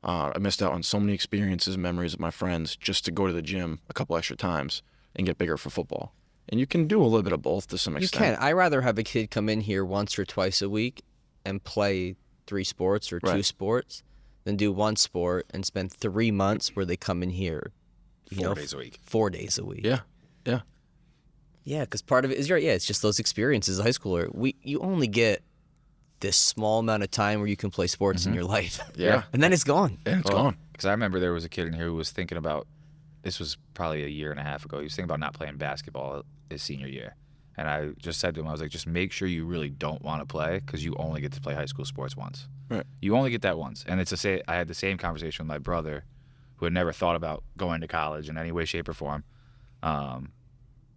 I missed out on so many experiences and memories of my friends just to go to the gym a couple extra times and get bigger for football. And you can do a little bit of both to some You extent. can. I'd rather have a kid come in here once or twice a week and play 3 sports or 2 Right. sports than do one sport and spend 3 months where they come in here 4 days a week. 4 days a week. Yeah, yeah. Yeah, because part of it is it's just those experiences as a high schooler. You only get this small amount of time where you can play sports in your life. Yeah. And then it's gone. And it's gone. Because I remember there was a kid in here who was thinking about, this was probably a year and a half ago, he was thinking about not playing basketball his senior year. And I just said to him, I was like, just make sure you really don't want to play, because you only get to play high school sports once. Right. You only get that once. And I had the same conversation with my brother, who had never thought about going to college in any way, shape, or form.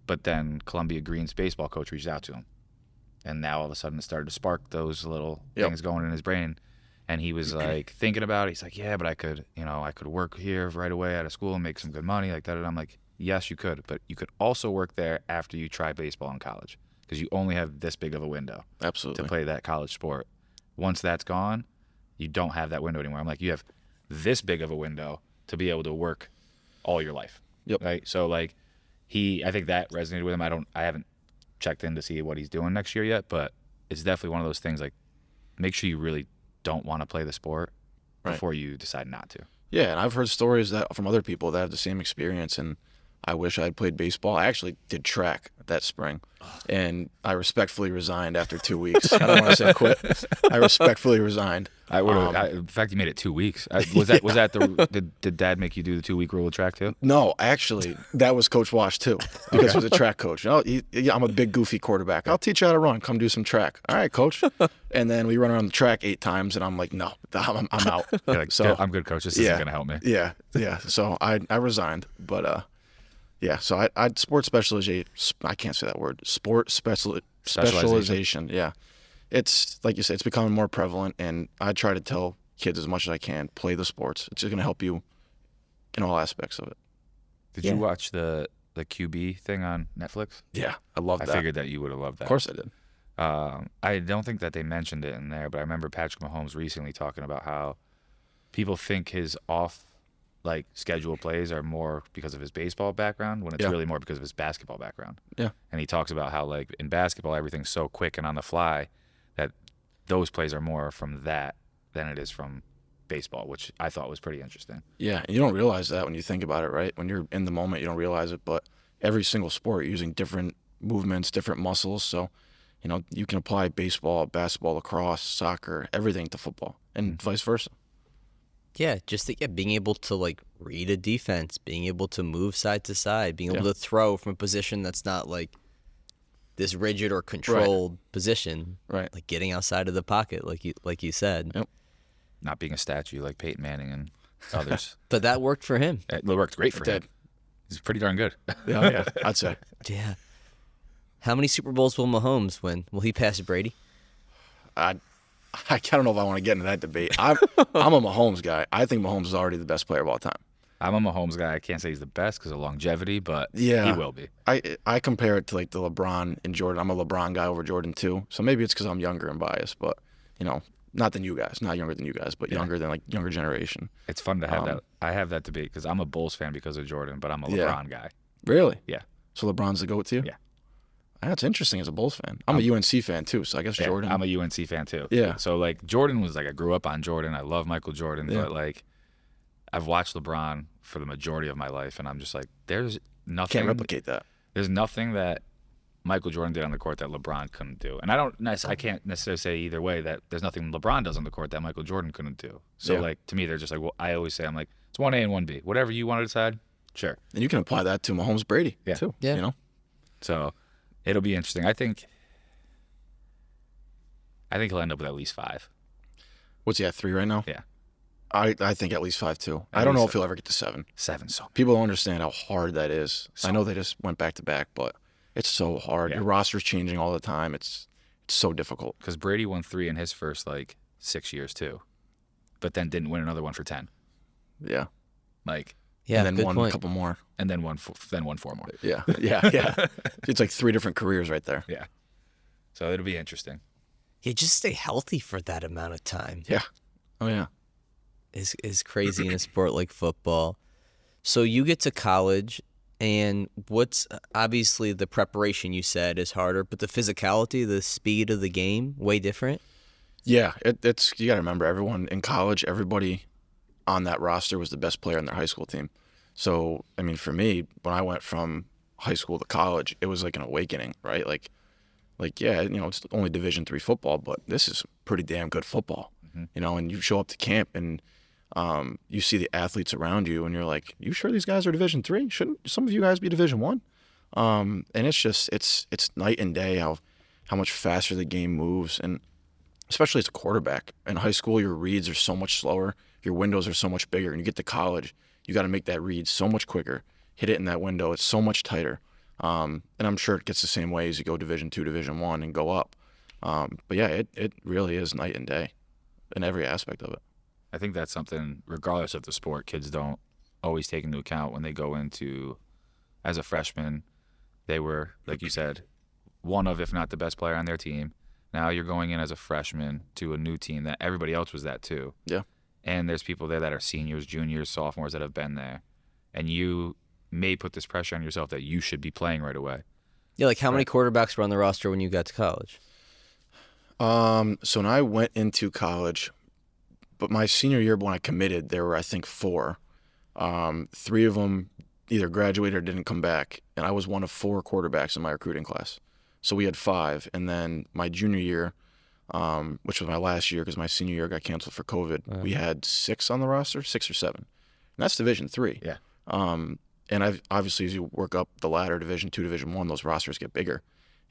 But then Columbia Green's baseball coach reached out to him. And now all of a sudden it started to spark those little things going in his brain. And he was like thinking about it. He's like, yeah, but I could work here right away out of school and make some good money like that. And I'm like, yes, you could, but you could also work there after you try baseball in college, because you only have this big of a window Absolutely. to play that college sport. Once that's gone, you don't have that window anymore. I'm like, you have this big of a window to be able to work all your life. Yep. Right. So like I think that resonated with him. I haven't checked in to see what he's doing next year yet, but it's definitely one of those things, like, make sure you really don't want to play the sport before you decide not to. Yeah, and I've heard stories from other people that have the same experience, and I wish I had played baseball. I actually did track that spring, and I respectfully resigned after 2 weeks. I don't want to say quit. I respectfully resigned. I would in fact, you made it 2 weeks. Was that did Dad make you do the 2-week rule of track too? No, actually, that was Coach Wash too, because he was a track coach. I'm a big goofy quarterback. I'll teach you how to run. Come do some track. All right, coach. And then we run around the track 8 times, and I'm like, no, I'm out. You're like, So I'm good, coach. This isn't gonna help me. Yeah. So I resigned, but yeah. So I sport specialization. I can't say that word. Sport specialization. Yeah. It's like you said, it's becoming more prevalent, and I try to tell kids as much as I can, play the sports. It's just going to help you in all aspects of it. Did you watch the QB thing on Netflix? Yeah, I love that. I figured that you would have loved that. Of course I did. I don't think that they mentioned it in there, but I remember Patrick Mahomes recently talking about how people think his schedule plays are more because of his baseball background, when it's really more because of his basketball background. Yeah. And he talks about how, like, in basketball, everything's so quick and on the fly that those plays are more from that than it is from baseball, which I thought was pretty interesting. Yeah, and you don't realize that when you think about it, right? When you're in the moment, you don't realize it, but every single sport, you're using different movements, different muscles. So, you can apply baseball, basketball, lacrosse, soccer, everything to football, and vice versa. Yeah, just being able to read a defense, being able to move side to side, being able to throw from a position that's not this rigid or controlled position, Right. Like getting outside of the pocket, like you said. Yep. Not being a statue like Peyton Manning and others. But that worked for him. It worked great for him. did. He's pretty darn good. Yeah, I'd say. Yeah. How many Super Bowls will Mahomes win? Will he pass Brady? I don't know if I want to get into that debate. I'm a Mahomes guy. I think Mahomes is already the best player of all time. I'm a Mahomes guy. I can't say he's the best because of longevity, but Yeah. he will be. I compare it to the LeBron and Jordan. I'm a LeBron guy over Jordan too. So maybe it's because I'm younger and biased, but not than you guys, not younger than you guys, but younger than younger generation. It's fun to have that. I have that debate because I'm a Bulls fan because of Jordan, but I'm a LeBron guy. Really? Yeah. So LeBron's the GOAT to you? Yeah. That's interesting as a Bulls fan. I'm a UNC fan too, so I guess Jordan. I'm a UNC fan too. Yeah. So Jordan was I grew up on Jordan. I love Michael Jordan, Yeah. but I've watched LeBron for the majority of my life, and I'm just there's nothing. Can't replicate that. There's nothing that Michael Jordan did on the court that LeBron couldn't do, and I can't necessarily say either way that there's nothing LeBron does on the court that Michael Jordan couldn't do. So to me, they're just I always say it's 1A and 1B. Whatever you want to decide, sure. And you can apply that to Mahomes Brady too. Yeah. So it'll be interesting. I think I think he'll end up with at least 5. What's he at, 3 right now? Yeah. I think at least 5 too. I don't know if he'll ever get to 7. 7, so People don't understand how hard that is. I know they just went back to back, but it's so hard. Yeah. Your roster's changing all the time. It's so difficult. because Brady won 3 in his first 6 years too, but then didn't win another one for 10. Yeah. Yeah, And then good won point. a couple more. And then won 4 more. Yeah. It's like 3 different careers right there. Yeah. So it'll be interesting. Yeah, just stay healthy for that amount of time. Yeah. Oh yeah. Is crazy in a sport like football. So you get to college, and what's obviously the preparation you said is harder, but the physicality, the speed of the game, way different. Yeah. It's you got to remember, everyone in college, everybody on that roster was the best player on their high school team. So I mean, for me, when I went from high school to college, it was like an awakening, right? Like yeah, it's only Division III football, but this is pretty damn good football, and you show up to camp and you see the athletes around you and you're like, you sure these guys are Division III? Shouldn't some of you guys be Division I? And it's just, it's night and day how much faster the game moves. And especially as a quarterback in high school, your reads are so much slower. Your windows are so much bigger, and you get to college, you got to make that read so much quicker, hit it in that window. It's so much tighter. And I'm sure it gets the same way as you go Division II, Division I, and go up. But yeah, it really is night and day in every aspect of it. I think that's something, regardless of the sport, kids don't always take into account when they go into, as a freshman, they were, like you said, one of, if not the best player on their team. Now you're going in as a freshman to a new team that everybody else was that too. Yeah. And there's people there that are seniors, juniors, sophomores that have been there. And you may put this pressure on yourself that you should be playing right away. Yeah, like how many quarterbacks were on the roster when you got to college? So when I went into college, but my senior year when I committed, there were, I think, 4. 3 of them either graduated or didn't come back, and I was one of 4 quarterbacks in my recruiting class. So we had 5, and then my junior year, which was my last year because my senior year got canceled for COVID, we had 6 on the roster, 6 or 7. And that's Division III. Yeah. And obviously, as you work up the ladder, Division II, Division I, those rosters get bigger.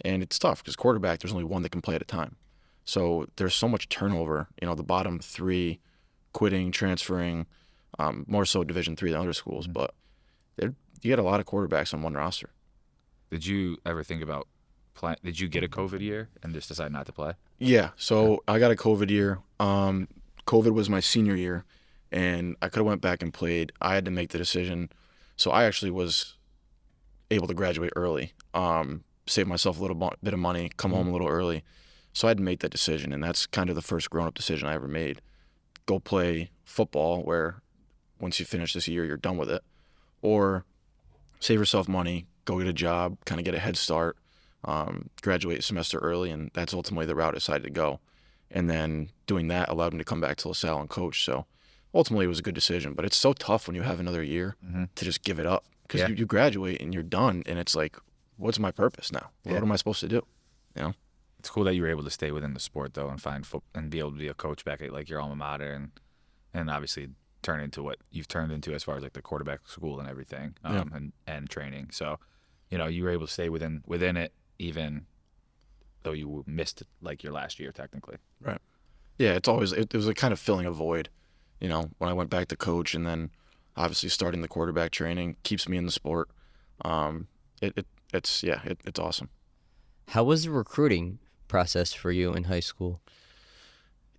And it's tough because quarterback, there's only one that can play at a time. So there's so much turnover. The bottom 3 quitting, transferring, more so Division III than other schools. But you get a lot of quarterbacks on one roster. Did you ever think about did you get a COVID year and just decide not to play? Yeah. So I got a COVID year. COVID was my senior year, and I could have went back and played. I had to make the decision. So I actually was able to graduate early, save myself a little bit of money, come home a little early. So I had to make that decision, and that's kind of the first grown-up decision I ever made. Go play football where once you finish this year, you're done with it. Or save yourself money, go get a job, kind of get a head start, graduate a semester early, and that's ultimately the route I decided to go. And then doing that allowed me to come back to LaSalle and coach. So ultimately it was a good decision, but it's so tough when you have another year to just give it up because you graduate and you're done, and it's like, what's my purpose now? What am I supposed to do? It's cool that you were able to stay within the sport though and and be able to be a coach back at your alma mater and obviously turn into what you've turned into as far as the quarterback school and everything and training. So, you were able to stay within it even though you missed your last year technically. Right. Yeah, it was a kind of filling a void, when I went back to coach, and then obviously starting the quarterback training keeps me in the sport. It's awesome. How was the recruiting process for you in high school?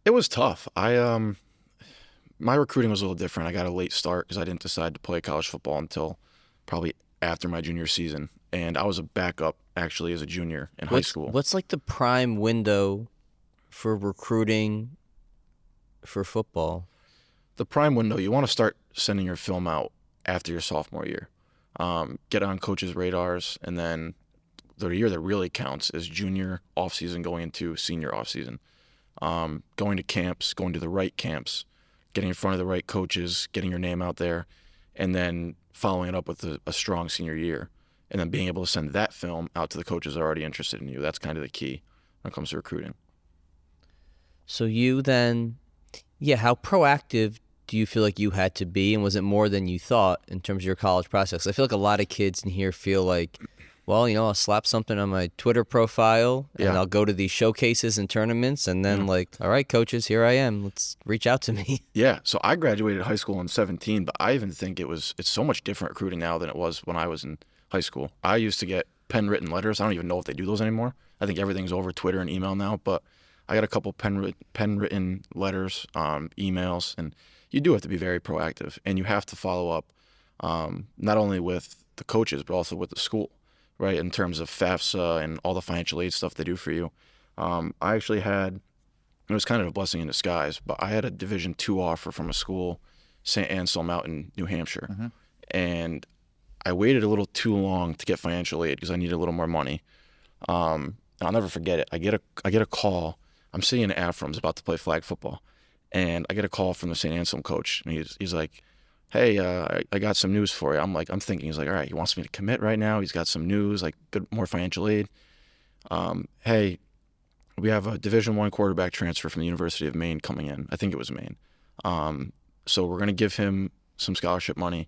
It was tough. My recruiting was a little different. I got a late start because I didn't decide to play college football until probably after my junior season, and I was a backup actually as a junior in high school. What's the prime window for recruiting for football? The prime window, you want to start sending your film out after your sophomore year. Get on coaches' radars, and then the year that really counts is junior offseason going into senior offseason. Going to camps, going to the right camps, getting in front of the right coaches, getting your name out there, and then following it up with a strong senior year. And then being able to send that film out to the coaches that are already interested in you. That's kind of the key when it comes to recruiting. So you then, how proactive do you feel like you had to be, and was it more than you thought in terms of your college process? I feel like a lot of kids in here feel like well, I'll slap something on my Twitter profile and Yeah. I'll go to these showcases and tournaments and then all right, coaches, here I am. Let's reach out to me. Yeah, so I graduated high school in 17, but I even think it's so much different recruiting now than it was when I was in high school. I used to get pen-written letters. I don't even know if they do those anymore. I think everything's over Twitter and email now, but I got a couple pen-written letters, emails, and you do have to be very proactive, and you have to follow up not only with the coaches, but also with the school, right, in terms of FAFSA and all the financial aid stuff they do for you. I actually had, it was kind of a blessing in disguise, but I had a Division II offer from a school, St. Anselm out in New Hampshire, and I waited a little too long to get financial aid because I needed a little more money. And I'll never forget it. I get a call. I'm sitting in Aframs about to play flag football, and I get a call from the St. Anselm coach, and he's like, "Hey, I got some news for you." I'm thinking, he's like, "All right, he wants me to commit right now. He's got some news, like more financial aid. Hey, we have a Division I quarterback transfer from the University of Maine coming in. I think it was Maine. So we're gonna give him some scholarship money.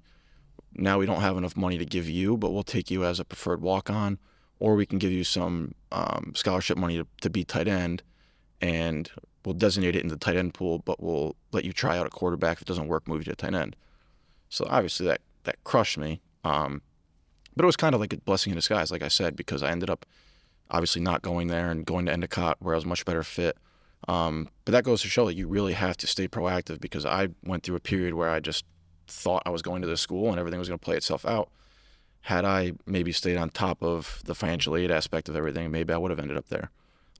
Now we don't have enough money to give you, but we'll take you as a preferred walk-on, or we can give you some scholarship money to be tight end, and we'll designate it in the tight end pool, but we'll let you try out a quarterback. If it doesn't work, move you to tight end." So obviously that crushed me. But it was kind of like a blessing in disguise, like I said, because I ended up obviously not going there and going to Endicott where I was a much better fit. But that goes to show that you really have to stay proactive, because I went through a period where I just thought I was going to this school and everything was going to play itself out. Had I maybe stayed on top of the financial aid aspect of everything, maybe I would have ended up there.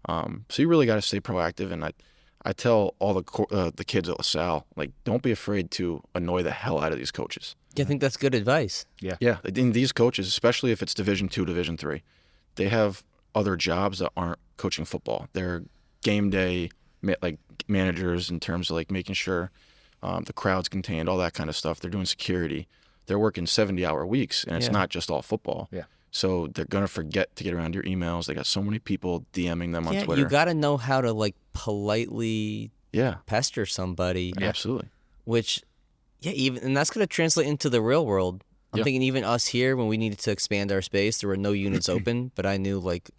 So you really got to stay proactive. And I tell all the kids at LaSalle, like, don't be afraid to annoy the hell out of these coaches. I think that's good advice. Yeah. And these coaches, especially if it's Division II, Division III, they have other jobs that aren't coaching football. They're game day like managers in terms of like making sure the crowd's contained, all that kind of stuff. They're doing security. They're working 70-hour weeks, and it's not just all football. Yeah. So they're going to forget to get around your emails. They got so many people DMing them on Twitter. You got to know how to like politely pester somebody. Yeah. Absolutely. Which, and that's going to translate into the real world. I'm thinking even us here, when we needed to expand our space, there were no units open, but I knew like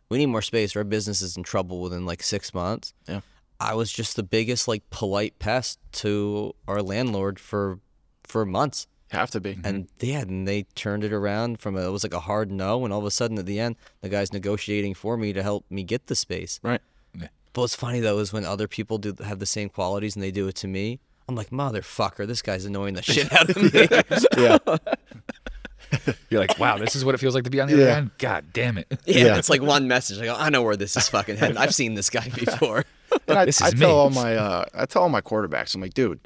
we need more space. Our business is in trouble within like 6 months. Yeah. I was just the biggest like polite pest to our landlord for months. Have to be. And they turned it around from it was like a hard no, and all of a sudden at the end, the guy's negotiating for me to help me get the space. Right. Yeah. But what's funny though is when other people do have the same qualities and they do it to me, I'm like, motherfucker, this guy's annoying the shit out of me. You're like, wow, this is what it feels like to be on the other end? God damn it. Yeah, it's like one message. I go, I know where this is fucking heading. I've seen this guy before. And I tell all my quarterbacks, I'm like, dude,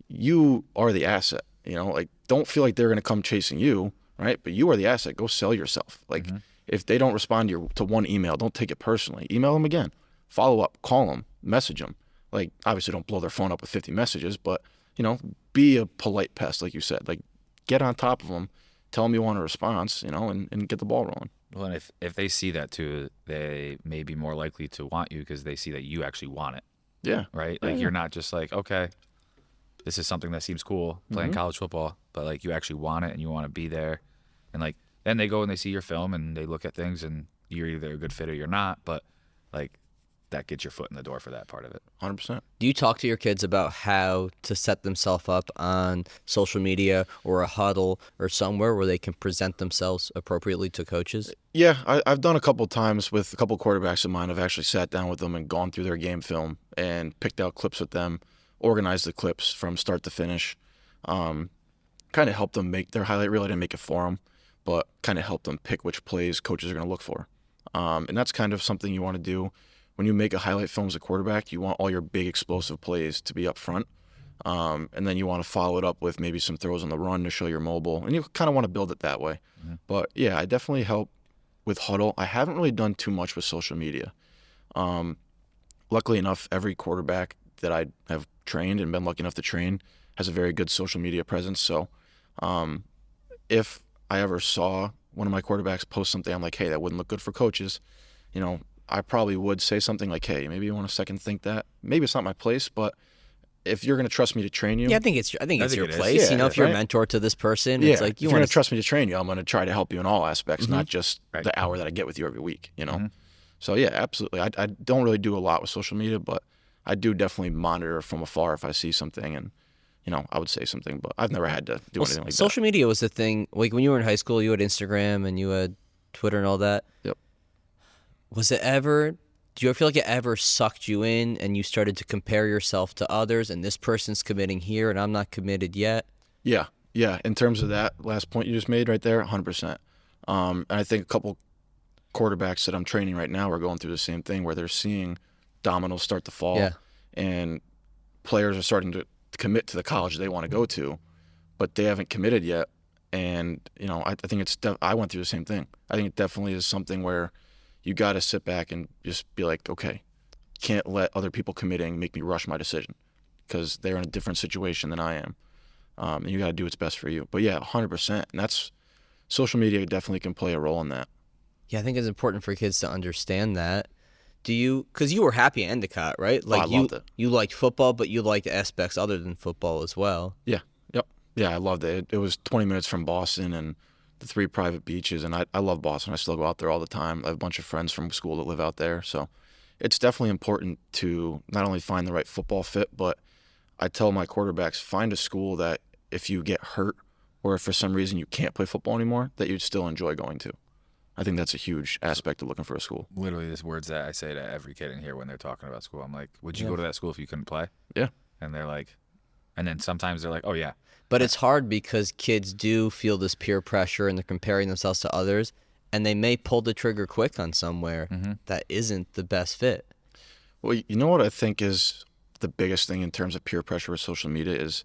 you are the asset. Like, don't feel like they're going to come chasing you, right? But you are the asset. Go sell yourself. Like, if they don't respond to one email, don't take it personally. Email them again. Follow up. Call them. Message them. Like, obviously, don't blow their phone up with 50 messages, but, be a polite pest, like you said. Like, get on top of them. Tell them you want a response, and get the ball rolling. Well, and if they see that too, they may be more likely to want you because they see that you actually want it. Yeah. Right? Like, you're not just like, okay, this is something that seems cool, playing college football, but like you actually want it and you want to be there. And like, then they go and they see your film and they look at things and you're either a good fit or you're not, but like that gets your foot in the door for that part of it. 100%. Do you talk to your kids about how to set themselves up on social media or a huddle or somewhere where they can present themselves appropriately to coaches? Yeah, I've done a couple of times with a couple of quarterbacks of mine. I've actually sat down with them and gone through their game film and picked out clips with them, organized the clips from start to finish, kind of helped them make their highlight reel. I didn't make it for them, but kind of helped them pick which plays coaches are going to look for. And that's kind of something you want to do. When you make a highlight film as a quarterback, you want all your big explosive plays to be up front. And then you want to follow it up with maybe some throws on the run to show you're mobile. And you kind of want to build it that way. But, yeah, I definitely help with huddle. I haven't really done too much with social media. Luckily enough, every quarterback that I have trained and been lucky enough to train has a very good social media presence. So if I ever saw one of my quarterbacks post something, I'm like, hey, that wouldn't look good for coaches, I probably would say something like, hey, maybe you want to second think that. Maybe it's not my place, but if you're going to trust me to train you, Yeah, I think it's think your it is. place. Yeah, You know, if you're a right? mentor to this person, yeah, it's like if you're going to trust me to train you, I'm going to try to help you in all aspects, not just Right. the hour that I get with you every week. You know, so yeah, absolutely. I don't really do a lot with social media, but I do definitely monitor from afar if I see something, and I would say something, but I've never had to do anything like social media was the thing. Like when you were in high school, you had Instagram and you had Twitter and all that. Yep. Was it ever? Do you ever feel like it ever sucked you in and you started to compare yourself to others and this person's committing here and I'm not committed yet? that. Yeah. In terms of that last point you just made right there, 100%. And I think a couple quarterbacks that I'm training right now are going through the same thing where they're seeing dominoes start to fall, Yeah. and players are starting to commit to the college they want to go to, but they haven't committed yet. And I think I went through the same thing. I think it definitely is something where you got to sit back and just be like, okay, can't let other people committing make me rush my decision, because they're in a different situation than I am, and you got to do what's best for you. But yeah, 100%, and that's social media definitely can play a role in that. Yeah, I think it's important for kids to understand that. Because you were happy at Endicott, right? Like I loved it. You liked football, but you liked aspects other than football as well. Yeah, yep, yeah, I loved it. It was 20 minutes from Boston and the 3 private beaches, and I love Boston. I still go out there all the time. I have a bunch of friends from school that live out there, so it's definitely important to not only find the right football fit, but I tell my quarterbacks, find a school that if you get hurt or if for some reason you can't play football anymore, that you'd still enjoy going to. I think that's a huge aspect of looking for a school. Literally, there's words that I say to every kid in here when they're talking about school. I'm like, would you go to that school if you couldn't play? Yeah. And they're like, and then sometimes they're like, oh, yeah. But it's hard because kids do feel this peer pressure and they're comparing themselves to others, and they may pull the trigger quick on somewhere that isn't the best fit. Well, you know what I think is the biggest thing in terms of peer pressure with social media is,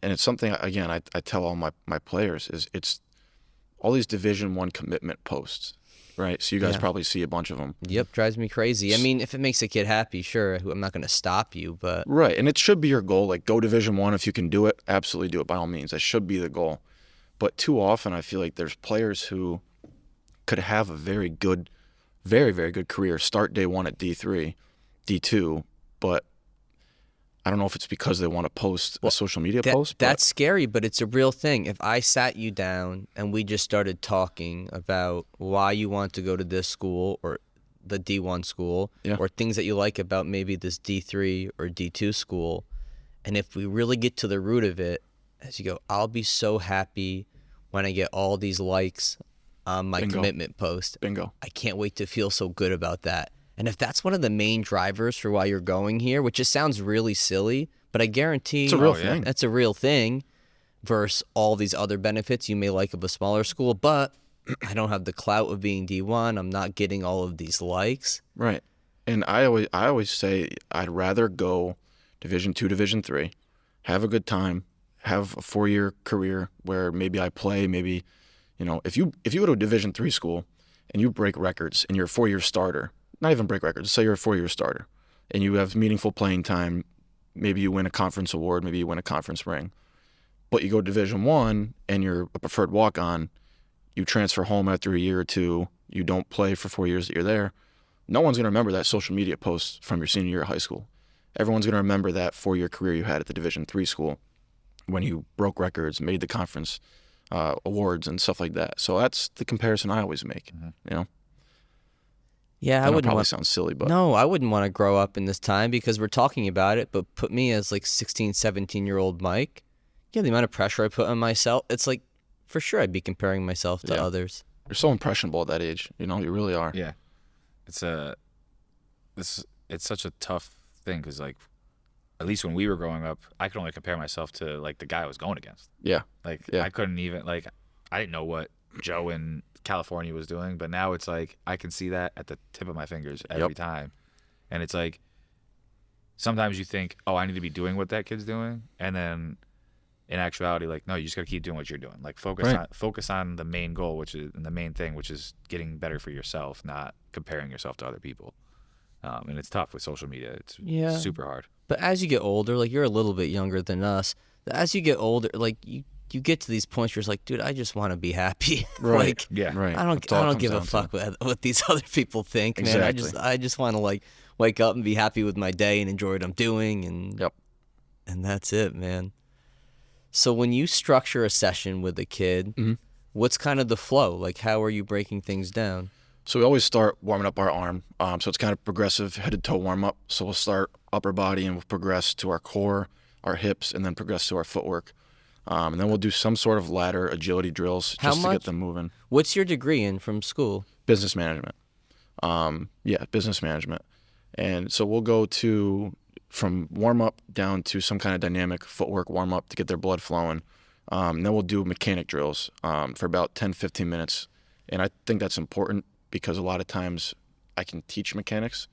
and it's something, again, I tell all my players, is it's all these Division I commitment posts, right? So you guys probably see a bunch of them. Yep, drives me crazy. I mean, if it makes a kid happy, sure, I'm not going to stop you, but Right, and it should be your goal. Like, go Division I if you can do it. Absolutely do it by all means. That should be the goal. But too often, I feel like there's players who could have a very good, very, very good career, start day one at D3, D2, but I don't know if it's because they want to post a social media post. But that's scary, but it's a real thing. If I sat you down and we just started talking about why you want to go to this school or the D1 school, or things that you like about maybe this D3 or D2 school, and if we really get to the root of it, as you go, I'll be so happy when I get all these likes on my commitment post. Bingo. I can't wait to feel so good about that. And if that's one of the main drivers for why you're going here, which just sounds really silly, but I guarantee It's a real thing. that's a real thing versus all these other benefits you may like of a smaller school, but I don't have the clout of being D1. I'm not getting all of these likes. Right. And I always say I'd rather go Division II, Division III, have a good time, have a 4-year career where maybe I play, maybe, if you go to a Division III school and you break records and you're a 4-year starter, not even break records, say you're a 4-year starter and you have meaningful playing time, maybe you win a conference award, maybe you win a conference ring, but you go to Division I and you're a preferred walk-on, you transfer home after a year or two, you don't play for 4 years that you're there, no one's going to remember that social media post from your senior year of high school. Everyone's going to remember that 4-year career you had at the Division III school when you broke records, made the conference awards and stuff like that. So that's the comparison I always make, Yeah, I That wouldn't probably want. sounds silly, but No, I wouldn't want to grow up in this time because we're talking about it, but put me as like 16, 17-year-old Mike. Yeah, the amount of pressure I put on myself, it's like for sure I'd be comparing myself to others. you're so impressionable at that age. You really are. Yeah. It's such a tough thing because, like, at least when we were growing up, I could only compare myself to, like, the guy I was going against. Yeah. Like, Yeah. I couldn't even, like, I didn't know what Joe in California was doing, but now it's like I can see that at the tip of my fingers every time. And it's like sometimes you think, oh, I need to be doing what that kid's doing, and then in actuality, like, no, you just got to keep doing what you're doing. Like, focus on the main goal, which is the main thing, which is getting better for yourself, not comparing yourself to other people. And it's tough with social media. It's super hard. But as you get older, like you're a little bit younger than us. As you get older, like you get to these points where it's like, dude, I just want to be happy. Right. Like, Yeah. Right. I don't give a fuck what these other people think, man. Exactly. I just want to like wake up and be happy with my day and enjoy what I'm doing. And Yep. and that's it, man. So when you structure a session with a kid, what's kind of the flow? Like, how are you breaking things down? So we always start warming up our arm. So it's kind of progressive head-to-toe warm-up. So we'll start upper body and we'll progress to our core, our hips, and then progress to our footwork. And then we'll do some sort of ladder agility drills just to get them moving. What's your degree in from school? Business management. Business management. And so we'll go from warm-up down to some kind of dynamic footwork warm-up to get their blood flowing. And then we'll do mechanic drills for about 10, 15 minutes. And I think that's important because a lot of times I can teach mechanics,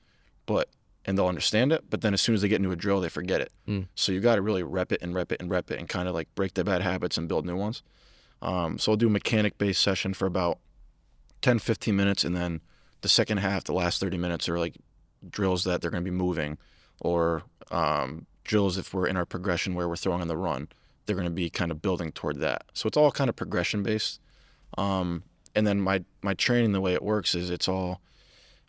and they'll understand it, but then as soon as they get into a drill, they forget it. So you got to really rep it and rep it and rep it and kind of like break the bad habits and build new ones. So we'll do a mechanic-based session for about 10, 15 minutes, and then the second half, the last 30 minutes are like drills that they're going to be moving, or drills if we're in our progression where we're throwing on the run. They're going to be kind of building toward that. So it's all kind of progression-based. And then my training, the way it works is it's all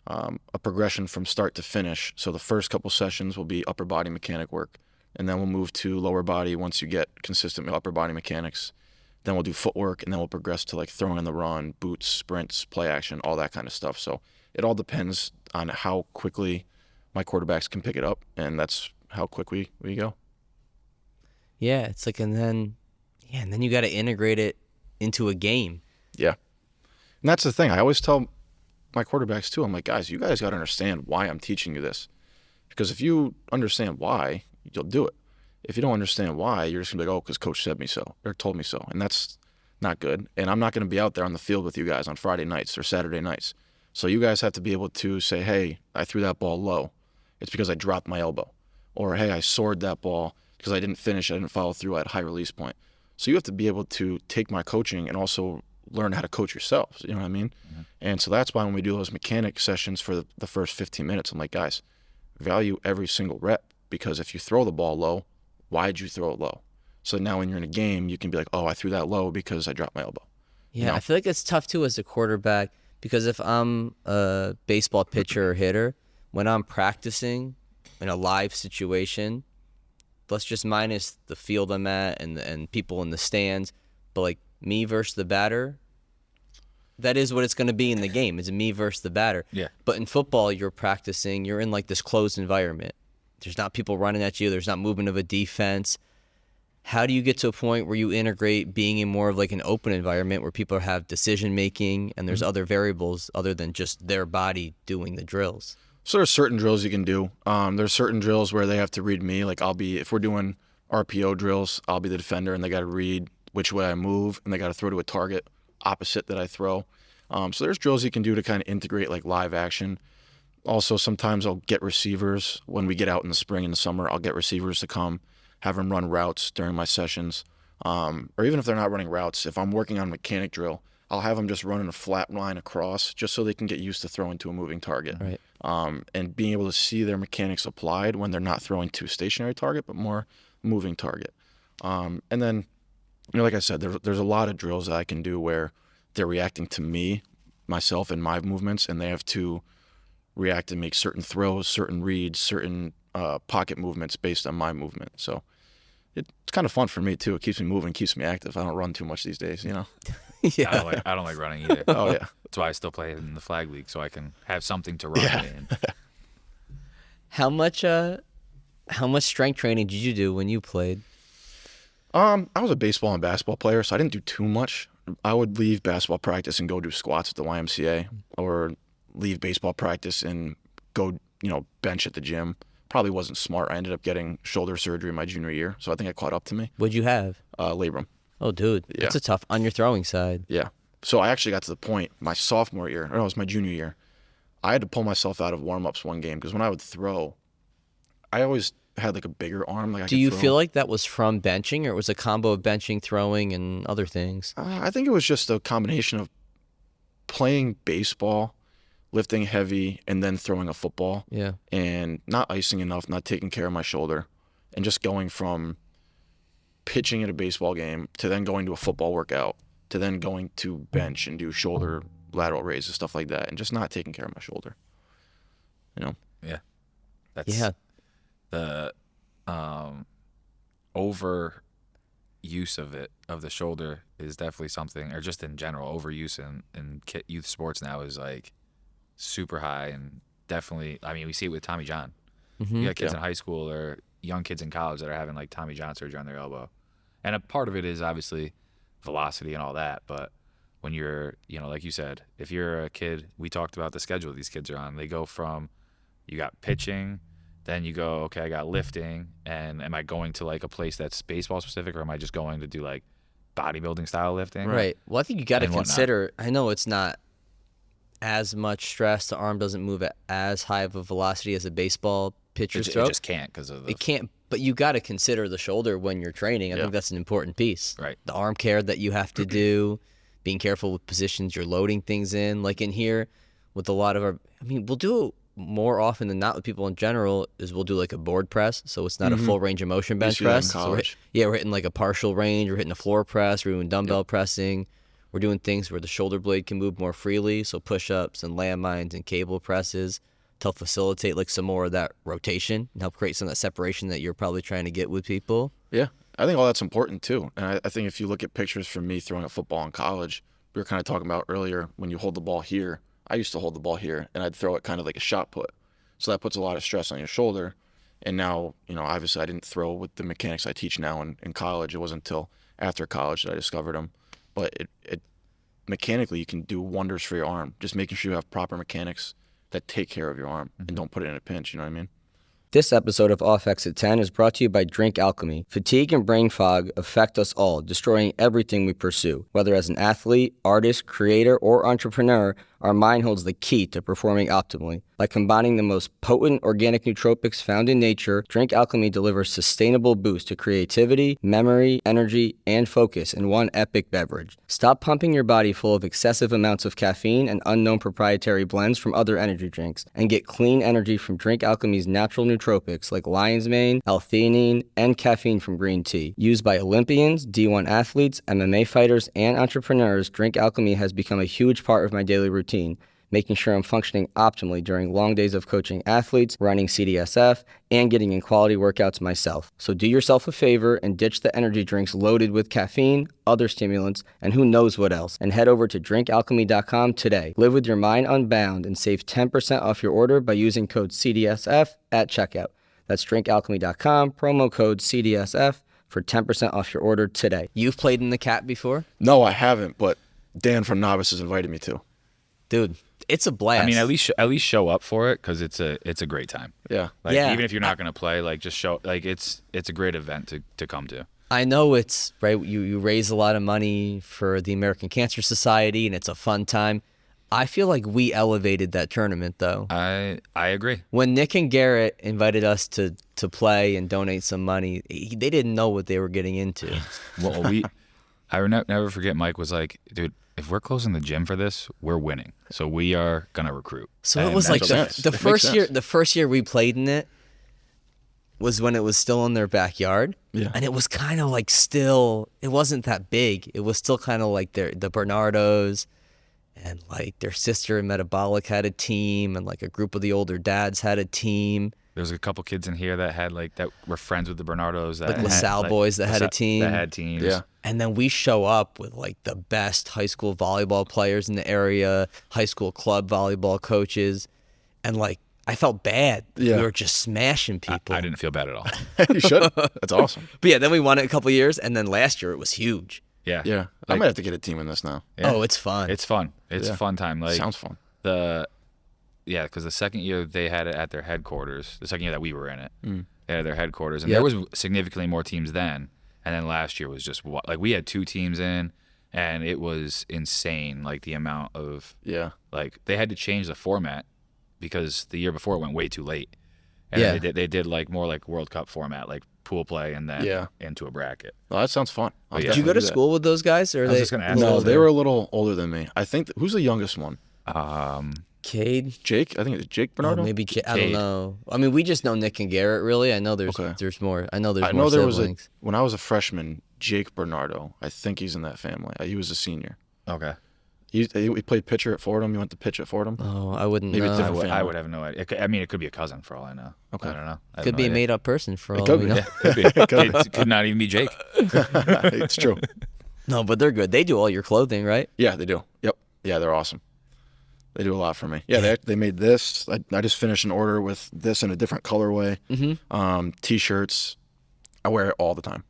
a progression from start to finish. So the first couple sessions will be upper body mechanic work, and then we'll move to lower body once you get consistent upper body mechanics. Then we'll do footwork, and then we'll progress to like throwing on the run, boots, sprints, play action, all that kind of stuff. So it all depends on how quickly my quarterbacks can pick it up, and that's how quick we go. Yeah, it's like, and then you got to integrate it into a game. Yeah. And that's the thing. I always tell my quarterbacks too, I'm like, guys, you guys got to understand why I'm teaching you this. Because if you understand why, you'll do it. If you don't understand why, you're just going to be like, oh, because coach said me so or told me so. And that's not good. And I'm not going to be out there on the field with you guys on Friday nights or Saturday nights. So you guys have to be able to say, hey, I threw that ball low. It's because I dropped my elbow. Or, hey, I soared that ball because I didn't finish, I didn't follow through at high release point. So you have to be able to take my coaching and also learn how to coach yourself. You know what I mean? Mm-hmm. And so that's why when we do those mechanic sessions for the first 15 minutes, I'm like, guys, value every single rep, because if you throw the ball low, why'd you throw it low? So now when you're in a game, you can be like, oh, I threw that low because I dropped my elbow. Yeah, you know? I feel like it's tough too as a quarterback, because if I'm a baseball pitcher or hitter, when I'm practicing in a live situation, let's just minus the field I'm at and people in the stands, but like me versus the batter, that is what it's going to be in the game. It's me versus the batter. Yeah. But in football, you're practicing, you're in like this closed environment. There's not people running at you. There's not movement of a defense. How do you get to a point where you integrate being in more of like an open environment where people have decision making and there's other variables other than just their body doing the drills? So there's certain drills you can do. There's certain drills where they have to read me. Like if we're doing RPO drills, I'll be the defender and they got to read which way I move and they got to throw to a target opposite that I throw. So there's drills you can do to kind of integrate like live action. Also, sometimes I'll get receivers when we get out in the spring and the summer. I'll get receivers to come, have them run routes during my sessions. Or even if they're not running routes, if I'm working on mechanic drill, I'll have them just running a flat line across just so they can get used to throwing to a moving target. Right. And being able to see their mechanics applied when they're not throwing to a stationary target, but more moving target. And then, like I said, there's a lot of drills that I can do where they're reacting to me, myself, and my movements, and they have to react and make certain throws, certain reads, certain pocket movements based on my movement. So it's kind of fun for me too. It keeps me moving, keeps me active. I don't run too much these days, you know. Yeah. I don't like running either. Oh yeah. That's why I still play in the flag league, so I can have something to run in. How much strength training did you do when you played? I was a baseball and basketball player, so I didn't do too much. I would leave basketball practice and go do squats at the YMCA, or leave baseball practice and go, bench at the gym. Probably wasn't smart. I ended up getting shoulder surgery my junior year, so I think it caught up to me. What'd you have? Labrum. Oh, dude, Yeah. that's a tough on your throwing side. Yeah. So I actually got to the point my sophomore year, or no, it was my junior year. I had to pull myself out of warm-ups one game because when I would throw, I always had like a bigger arm. Do you feel like that was from benching, or it was a combo of benching, throwing, and other things? I think it was just a combination of playing baseball, lifting heavy, and then throwing a football. Yeah. And not icing enough, not taking care of my shoulder, and just going from pitching at a baseball game to then going to a football workout to then going to bench and do shoulder lateral raises, stuff like that, and just not taking care of my shoulder. Yeah. That's Yeah. the over use of the shoulder is definitely something, or just in general, overuse in youth sports now is like super high, and definitely, I mean, we see it with Tommy John. You got kids in high school or young kids in college that are having like Tommy John surgery on their elbow. And a part of it is obviously velocity and all that, but when you're, like you said, if you're a kid, we talked about the schedule these kids are on. They go from, you got pitching, then you go, okay, I got lifting, and am I going to like a place that's baseball specific, or am I just going to do like bodybuilding style lifting? Right. Well, I think you got to consider, I know it's not as much stress. The arm doesn't move at as high of a velocity as a baseball pitcher's throw. It just can't because of It can't, but you got to consider the shoulder when you're training. I think that's an important piece. Right. The arm care that you have to do, being careful with positions you're loading things in. Like in here, with a lot of our, I mean, we'll do it more often than not with people in general, is we'll do like a board press. So it's not a full range of motion bench press. In college. So we're hitting like a partial range. We're hitting a floor press. We're doing dumbbell pressing. We're doing things where the shoulder blade can move more freely. So push-ups and landmines and cable presses to help facilitate like some more of that rotation and help create some of that separation that you're probably trying to get with people. Yeah, I think all that's important too. And I think if you look at pictures from me throwing a football in college, we were kind of talking about earlier, when you hold the ball here, I used to hold the ball here and I'd throw it kind of like a shot put. So that puts a lot of stress on your shoulder. And now, obviously I didn't throw with the mechanics I teach now in college. It wasn't until after college that I discovered them. But it mechanically, you can do wonders for your arm. Just making sure you have proper mechanics that take care of your arm and don't put it in a pinch, you know what I mean? This episode of Off Exit 10 is brought to you by Drink Alchemy. Fatigue and brain fog affect us all, destroying everything we pursue. Whether as an athlete, artist, creator, or entrepreneur, our mind holds the key to performing optimally. By combining the most potent organic nootropics found in nature, Drink Alchemy delivers sustainable boost to creativity, memory, energy, and focus in one epic beverage. Stop pumping your body full of excessive amounts of caffeine and unknown proprietary blends from other energy drinks, and get clean energy from Drink Alchemy's natural nootropics like lion's mane, L-theanine, and caffeine from green tea. Used by Olympians, D1 athletes, MMA fighters, and entrepreneurs, Drink Alchemy has become a huge part of my daily routine, making sure I'm functioning optimally during long days of coaching athletes, running CDSF, and getting in quality workouts myself. So do yourself a favor and ditch the energy drinks loaded with caffeine, other stimulants, and who knows what else, and head over to drinkalchemy.com today. Live with your mind unbound and save 10% off your order by using code CDSF at checkout. That's drinkalchemy.com, promo code CDSF for 10% off your order today. You've played in the cat before? No, I haven't, but Dan from Novice has invited me to. Dude, it's a blast. I mean, at least show up for it, because it's a great time. Yeah. Like, even if you're not going to play, like, just show, like, it's a great event to come to. I know it's right. You raise a lot of money for the American Cancer Society, and it's a fun time. I feel like we elevated that tournament, though. I agree. When Nick and Garrett invited us to play and donate some money, they didn't know what they were getting into. Well, I will never forget. Mike was like, "Dude, if we're closing the gym for this, we're winning. So we are gonna recruit." So it was like the first year. The first year we played in it was when it was still in their backyard. Yeah. And it was kind of like still. It wasn't that big. It was still kind of like the Bernardos. And like their sister in Metabolic had a team, and like a group of the older dads had a team. There was a couple kids in here that had that were friends with the Bernardos. That like LaSalle boys that had a team. That had teams. Yeah. And then we show up with like the best high school volleyball players in the area, high school club volleyball coaches, and like I felt bad. Yeah. We were just smashing people. I didn't feel bad at all. You should. That's awesome. But yeah, then we won it a couple of years, and then last year it was huge. Yeah. Yeah. I might have to get a team in this now. Yeah. Oh, it's fun. It's fun. It's a fun time. Like Sounds fun. Because the second year they had it at their headquarters, the second year that we were in it, they had their headquarters, and Yep. there was significantly more teams then. And then last year was just like we had 2 teams in, and it was insane. Like the amount of like they had to change the format because the year before it went way too late. And they did like more like World Cup format, like pool play and then into a bracket. Well, that sounds fun. Did you go to school with those guys, or I was just gonna ask. No, they were a little older than me. I think who's the youngest one? Cade? Jake. I think it's Jake Bernardo. Maybe I don't know. I mean, we just know Nick and Garrett. Really, I know there's more. I know there's more there siblings. when I was a freshman, Jake Bernardo. I think he's in that family. He was a senior. Okay. He played pitcher at Fordham. You went to pitch at Fordham. Oh, I wouldn't Maybe know. it's different. I would have no idea. I mean, it could be a cousin for all I know. Okay. I don't know. I have Could no be a idea. made-up person for all could we be. know. Yeah, could be. It could not even be Jake. It's true. No, but they're good. They do all your clothing, right? Yeah, they do. Yep. Yeah, they're awesome. They do a lot for me. Yeah, they made this. I just finished an order with this in a different colorway. T-shirts. I wear it all the time.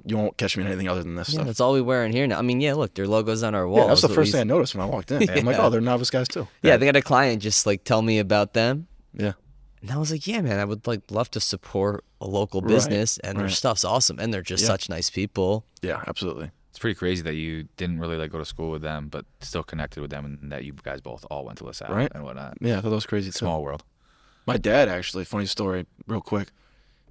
You won't catch me in anything other than this Yeah, stuff. that's all we wear in here now. I mean, yeah, look, their logo's on our wall. Yeah, that's the first thing I noticed when I walked in. I'm like, oh, they're novice guys too. Yeah, they got a client just like tell me about them. Yeah. And I was like, yeah, man, I would like love to support a local business, and their right. stuff's awesome, and they're just such nice people. Yeah, absolutely. It's pretty crazy that you didn't really like go to school with them, but still connected with them, and that you guys both all went to LaSalle Right. and whatnot. Yeah, I thought that was crazy too. Small world. My dad actually, funny story, real quick.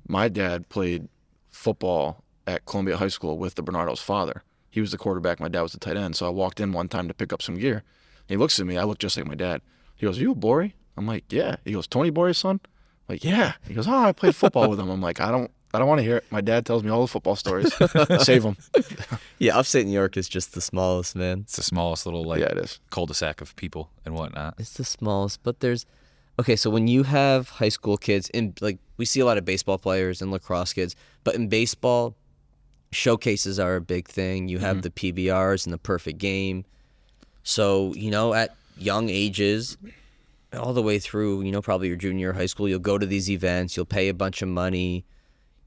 My dad played football at Columbia High School with the Bernardo's father. He was the quarterback. My dad was the tight end. So I walked in one time to pick up some gear. And he looks at me. I look just like my dad. He goes, "You a Borey?" I'm like, "Yeah." He goes, "Tony Borey's son?" I'm like, "Yeah." He goes, "Oh, I played football with him." I'm like, I don't want to hear it. My dad tells me all the football stories. Save them. Yeah, upstate New York is just the smallest, man. It's the smallest little like Yeah, it is. cul-de-sac of people and whatnot. It's the smallest, but there's okay. So when you have high school kids, and like we see a lot of baseball players and lacrosse kids, but in baseball, showcases are a big thing. You have the PBRs and the perfect game. So at young ages, all the way through, probably your junior year of high school, you'll go to these events. You'll pay a bunch of money.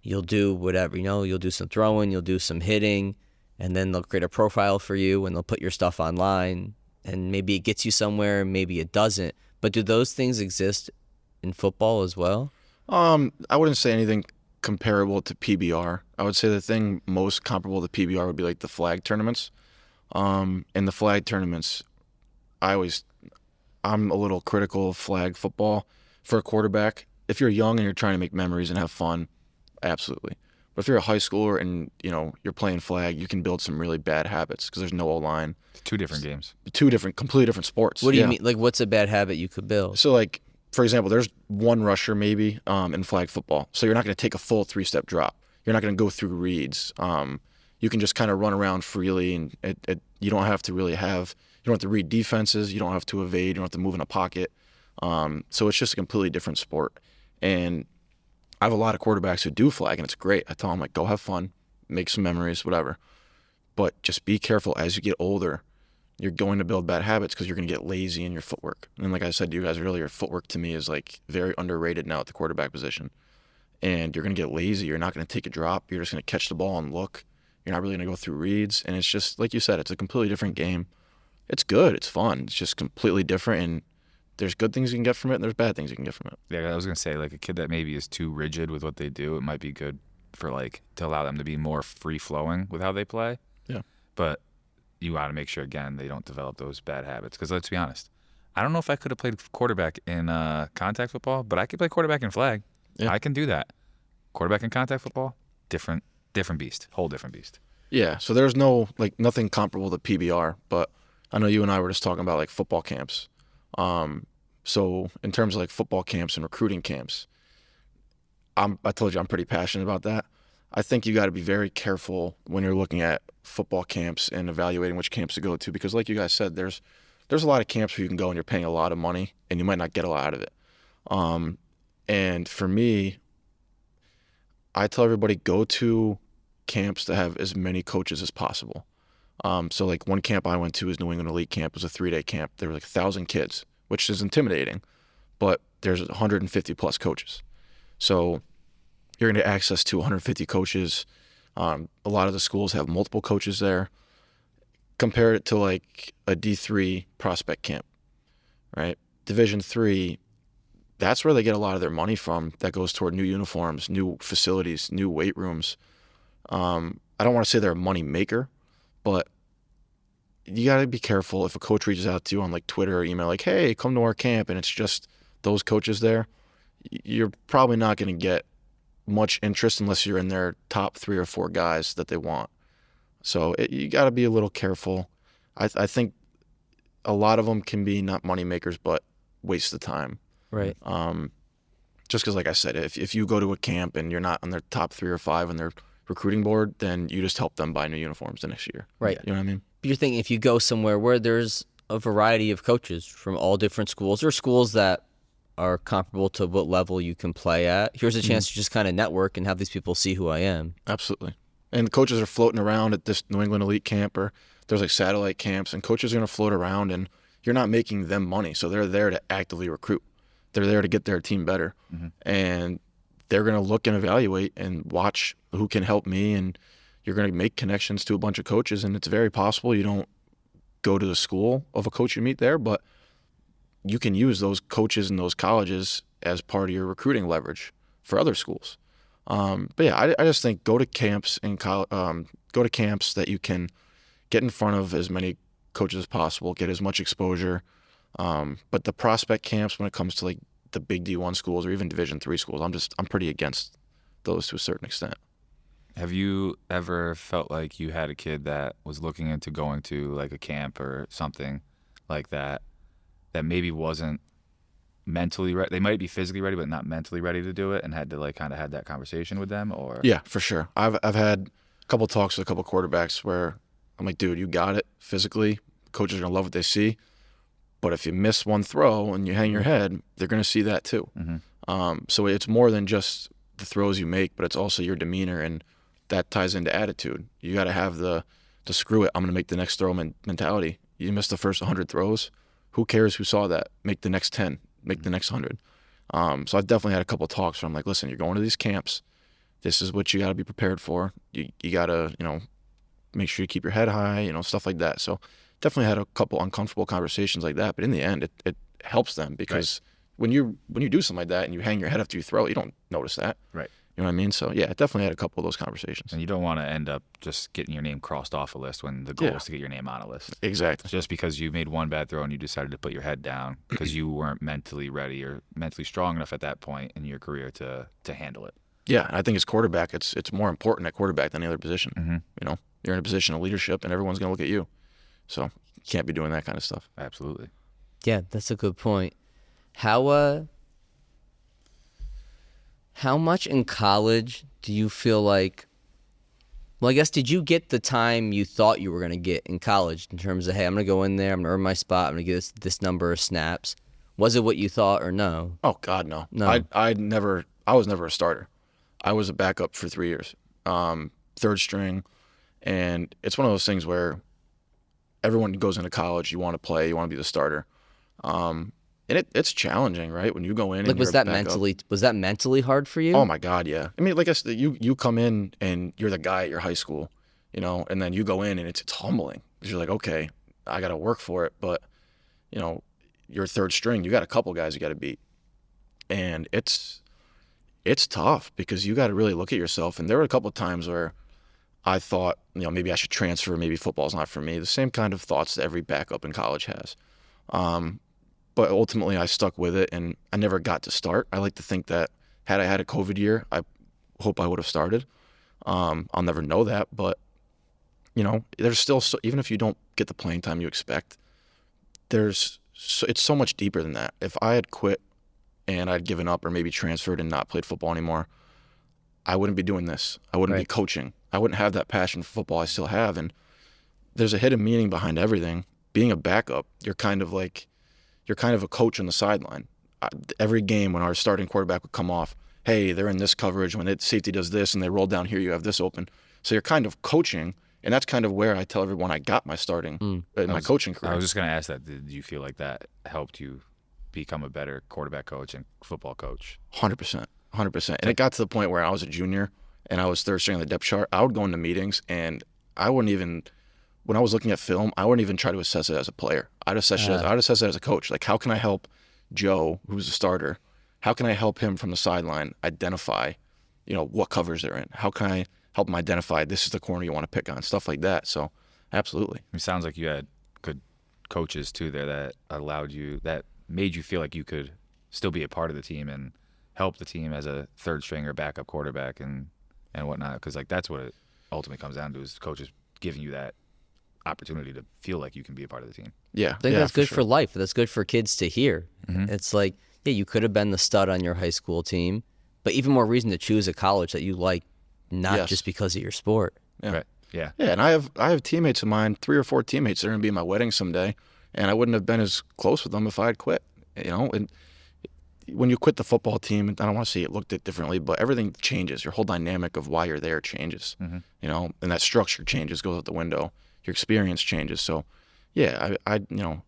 You'll do whatever. You'll do some throwing. You'll do some hitting, and then they'll create a profile for you and they'll put your stuff online. And maybe it gets you somewhere, maybe it doesn't. But do those things exist in football as well? I wouldn't say anything comparable to PBR. I would say the thing most comparable to PBR would be like the flag tournaments. In the flag tournaments, I'm a little critical of flag football for a quarterback. If you're young and you're trying to make memories and have fun, absolutely. But if you're a high schooler and you're playing flag, you can build some really bad habits because there's no O-line. Two different games. Completely different sports. What do you mean? Like, what's a bad habit you could build? So, like, for example, there's one rusher maybe in flag football. So you're not going to take a full 3-step drop. You're not going to go through reads. You can just kind of run around freely, and you don't have to really you don't have to read defenses. You don't have to evade. You don't have to move in a pocket. So it's just a completely different sport. And I have a lot of quarterbacks who do flag, and it's great. I tell them, like, go have fun, make some memories, whatever. But just be careful as you get older. You're going to build bad habits because you're going to get lazy in your footwork. And like I said to you guys earlier, footwork to me is like very underrated now at the quarterback position. And you're going to get lazy. You're not going to take a drop. You're just going to catch the ball and look. You're not really going to go through reads. And it's just, like you said, it's a completely different game. It's good. It's fun. It's just completely different. And there's good things you can get from it, and there's bad things you can get from it. Yeah, I was going to say, like, a kid that maybe is too rigid with what they do, it might be good for, like, to allow them to be more free-flowing with how they play. Yeah. But you got to make sure, again, they don't develop those bad habits. Because let's be honest, I don't know if I could have played quarterback in contact football, but I could play quarterback in flag. Yeah. I can do that. Quarterback in contact football, different beast, whole different beast. Yeah, so there's nothing comparable to PBR, but I know you and I were just talking about, like, football camps. So in terms of, like, football camps and recruiting camps, I told you I'm pretty passionate about that. I think you got to be very careful when you're looking at football camps and evaluating which camps to go to, because like you guys said, there's a lot of camps where you can go and you're paying a lot of money and you might not get a lot out of it. And for me, I tell everybody, go to camps that have as many coaches as possible. So like one camp I went to is New England Elite Camp. It was a 3-day camp. There were like 1,000 kids, which is intimidating, but there's 150 plus coaches. So you're going to get access to 150 coaches. A lot of the schools have multiple coaches there. Compare it to like a D3 prospect camp, right? Division 3, that's where they get a lot of their money from. That goes toward new uniforms, new facilities, new weight rooms. I don't want to say they're a money maker, but you got to be careful if a coach reaches out to you on like Twitter or email, like, hey, come to our camp, and it's just those coaches there. You're probably not going to get much interest unless you're in their top 3 or 4 guys that they want. So you got to be a little careful. I think a lot of them can be not money makers, but waste of time. Right. Just because, like I said, if you go to a camp and you're not on their top 3 or 5 on their recruiting board, then you just help them buy new uniforms the next year. Right. You know what I mean? But you're thinking if you go somewhere where there's a variety of coaches from all different schools or schools that are comparable to what level you can play at. Here's a chance to just kind of network and have these people see who I am. Absolutely. And coaches are floating around at this New England Elite camp, or there's like satellite camps, and coaches are going to float around, and you're not making them money. So they're there to actively recruit. They're there to get their team better. And they're going to look and evaluate and watch who can help me, and you're going to make connections to a bunch of coaches. And it's very possible you don't go to the school of a coach you meet there, but you can use those coaches in those colleges as part of your recruiting leverage for other schools. But yeah, I just think go to camps and go to camps that you can get in front of as many coaches as possible, get as much exposure. But the prospect camps, when it comes to like the big D1 schools or even Division III schools, I'm pretty against those to a certain extent. Have you ever felt like you had a kid that was looking into going to like a camp or something like that maybe wasn't mentally ready? They might be physically ready, but not mentally ready to do it, and had to like kind of had that conversation with them? Or Yeah, for sure. I've had a couple talks with a couple quarterbacks where I'm like, dude, you got it physically. Coaches are gonna love what they see, but if you miss one throw and you hang your head, they're gonna see that too. So it's more than just the throws you make, but it's also your demeanor, and that ties into attitude. You got to have the screw it, I'm gonna make the next throw mentality. You missed the first 100 throws. Who cares who saw that? Make the next 10. Make the next 100. So I've definitely had a couple of talks where I'm like, listen, you're going to these camps. This is what you got to be prepared for. You got to, make sure you keep your head high, stuff like that. So definitely had a couple uncomfortable conversations like that. But in the end, it helps them, because when you do something like that and you hang your head after you throw, you don't notice that. Right. You know what I mean? So yeah, I definitely had a couple of those conversations. And you don't want to end up just getting your name crossed off a list when the goal is to get your name on a list. Exactly. Just because you made one bad throw and you decided to put your head down because you weren't mentally ready or mentally strong enough at that point in your career to handle it. Yeah, I think as quarterback, it's more important at quarterback than any other position. You're in a position of leadership, and everyone's going to look at you. So you can't be doing that kind of stuff. Absolutely. Yeah, that's a good point. How much in college do you feel like, well, I guess, did you get the time you thought you were going to get in college in terms of, hey, I'm going to go in there, I'm going to earn my spot, I'm going to get this number of snaps? Was it what you thought or no? Oh, God, no. No. I was never a starter. I was a backup for 3 years, third string. And it's one of those things where everyone goes into college, you want to play, you want to be the starter. And it's challenging, right? When you go in, Like, and was you're that mentally hard for you? Oh my God, yeah. I mean, like I said, you come in and you're the guy at your high school, and then you go in and it's humbling, because you're like, okay, I got to work for it, but you're third string, you got a couple guys you got to beat, and it's tough because you got to really look at yourself. And there were a couple of times where I thought, maybe I should transfer, maybe football's not for me. The same kind of thoughts that every backup in college has. But ultimately, I stuck with it, and I never got to start. I like to think that had I had a COVID year, I hope I would have started. I'll never know that, but there's still even if you don't get the playing time you expect, it's so much deeper than that. If I had quit and I'd given up or maybe transferred and not played football anymore, I wouldn't be doing this. I wouldn't be coaching. I wouldn't have that passion for football I still have. And there's a hidden meaning behind everything. Being a backup, you're kind of a coach on the sideline. Every game when our starting quarterback would come off, hey, they're in this coverage. When safety does this and they roll down here, you have this open. So you're kind of coaching, and that's kind of where I tell everyone I got my starting in my coaching career. I was just going to ask that. Did you feel like that helped you become a better quarterback coach and football coach? 100%. And it got to the point where I was a junior and I was third string on the depth chart. I would go into meetings and I wouldn't even, when I was looking at film, I wouldn't even try to assess it as a player. I'd assess it as a coach. Like, how can I help Joe, who's a starter? How can I help him from the sideline identify, what covers they're in? How can I help him identify this is the corner you want to pick on? Stuff like that. So, absolutely. It sounds like you had good coaches too there that made you feel like you could still be a part of the team and help the team as a third string or backup quarterback and whatnot. Because that's what it ultimately comes down to, is coaches giving you that opportunity to feel like you can be a part of the team. Yeah. I think that's good for life. That's good for kids to hear. It's like, yeah, you could have been the stud on your high school team, but even more reason to choose a college that you like, not just because of your sport. Yeah. Right. Yeah. Yeah, and I have teammates of mine, 3 or 4 teammates that are going to be in my wedding someday, and I wouldn't have been as close with them if I had quit. You know, and when you quit the football team, I don't want to say it looked at differently, but everything changes. Your whole dynamic of why you're there changes. You know, and that structure changes, goes out the window. Your experience changes. So, yeah, I you know,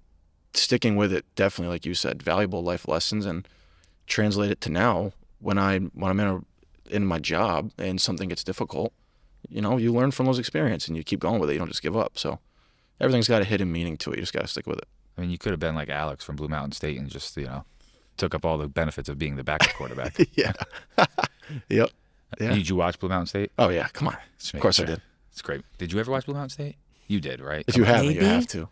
sticking with it definitely, like you said, valuable life lessons, and translate it to now when I'm in my job and something gets difficult. You know, you learn from those experiences and you keep going with it. You don't just give up. So everything's got a hidden meaning to it. You just got to stick with it. I mean, you could have been like Alex from Blue Mountain State and just, you know, took up all the benefits of being the backup quarterback. Yeah. Yep. Yeah. Did you watch Blue Mountain State? Oh, yeah. Come on. Of course I did. It's great. Did you ever watch Blue Mountain State? You did, right? If you haven't, Maybe? you have to.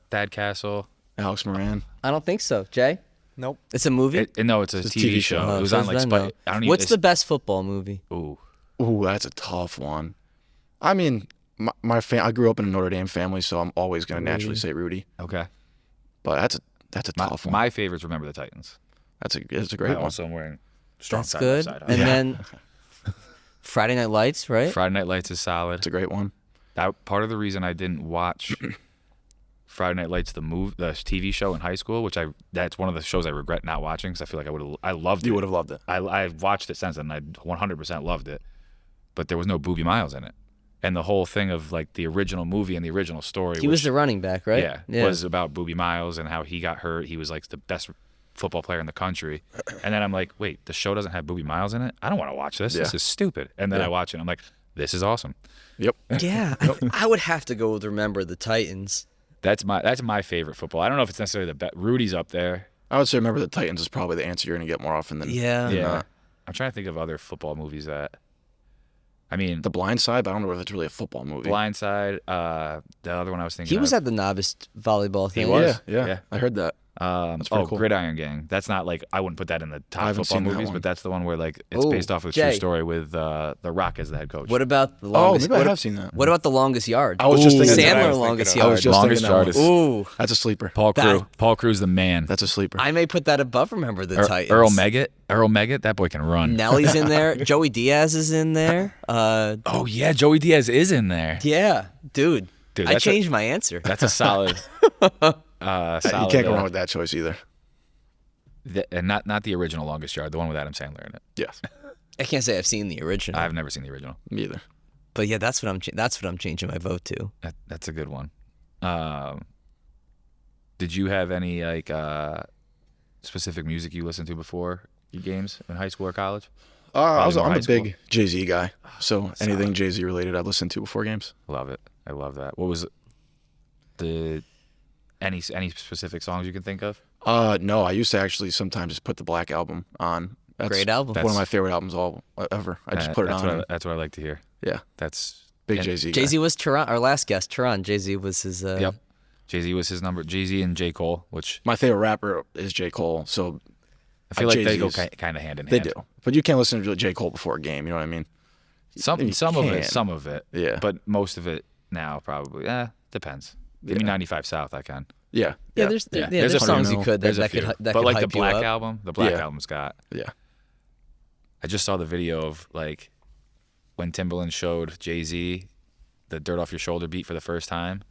Thad Castle. Alex Moran. I don't think so. Jay? Nope. It's a movie? No, it's a TV show. It was on like Spike. What's the best football movie? Ooh. Ooh, that's a tough one. I mean, I grew up in a Notre Dame family, so I'm always going to naturally say Rudy. Okay. But that's a tough one. My favorites, Remember the Titans. It's a great one. Also, I'm wearing strong That's side good. by side. And then Friday Night Lights, right? Friday Night Lights is solid. It's a great one. That part of the reason I didn't watch Friday Night Lights, the TV show in high school, that's one of the shows I regret not watching because I feel like I loved it. You would have loved it. I've watched it since then, and I 100% loved it. But there was no Boobie Miles in it. And the whole thing of like the original movie and the original story. He was the running back, right? Yeah, was about Boobie Miles and how he got hurt. He was like the best football player in the country. And then I'm like, wait, the show doesn't have Boobie Miles in it? I don't want to watch this. Yeah. This is stupid. And then I watch it and I'm like, this is awesome. Yep. Yeah. I would have to go with Remember the Titans. That's my favorite football. I don't know if it's necessarily the best. Rudy's up there. I would say Remember the Titans is probably the answer you're going to get more often than Yeah. not. I'm trying to think of other football movies that, I mean, The Blind Side, but I don't know if it's really a football movie. Blindside, the other one I was thinking He was of. at the novice volleyball thing. He was. Yeah. I heard that. That's pretty cool. Gridiron Gang. That's not like, I wouldn't put that in the I top haven't football seen that movies, one. but that's the one where like it's Ooh, based off of a Jay. true story with The Rock as the head coach. What about the Oh, longest? maybe I what, have seen that. What about the longest yard? I was just thinking That's what I Sandler was longest thinking of. I yard. was just Longest thinking yard that is one. Ooh, That's a sleeper. Paul Crew. That- Paul Crew's the man. That's a sleeper. I may put that above Remember the Titans. Earl Megget, that boy can run. Nellie's in there. Joey Diaz is in there. Oh yeah, Joey Diaz is in there. Yeah, dude. Dude, I that's changed my answer. That's a solid. You can't go wrong with that choice either. And not the original Longest Yard, the one with Adam Sandler in it. Yes. I can't say I've seen the original, I've never seen the original. Me either. but yeah, that's what I'm changing my vote to. That's a good one. Did you have any like specific music you listened to before your games in high school or college? I'm more a high school. big Jay-Z guy, so anything Jay-Z related I've listened to before games. Love it. I love that. What was any specific songs you can think of? No, I used to actually sometimes just put the Black Album on. That's Great album. One of my favorite albums ever. I just put it on. That's what I like to hear. Yeah, That's big and Jay-Z guy. Jay-Z was Tehran, our last guest. Tehran. Jay-Z was his. Yep. Jay-Z was his number. Jay-Z and J. Cole, which My favorite rapper is J. Cole, so I feel like they go Jay-Z is- kind of hand in they hand. do. But you can't listen to J. Cole before a game, you know what I mean? Some You of it. Yeah. But most of it now probably. Depends. Give me 95 South, I can. Yeah. Yeah, there's There's a songs few. you could There's a that few. could But like the hype you Black up. album, the Black Yeah. album's got. Yeah. I just saw the video of like when Timbaland showed Jay-Z the "Dirt Off Your Shoulder" beat for the first time,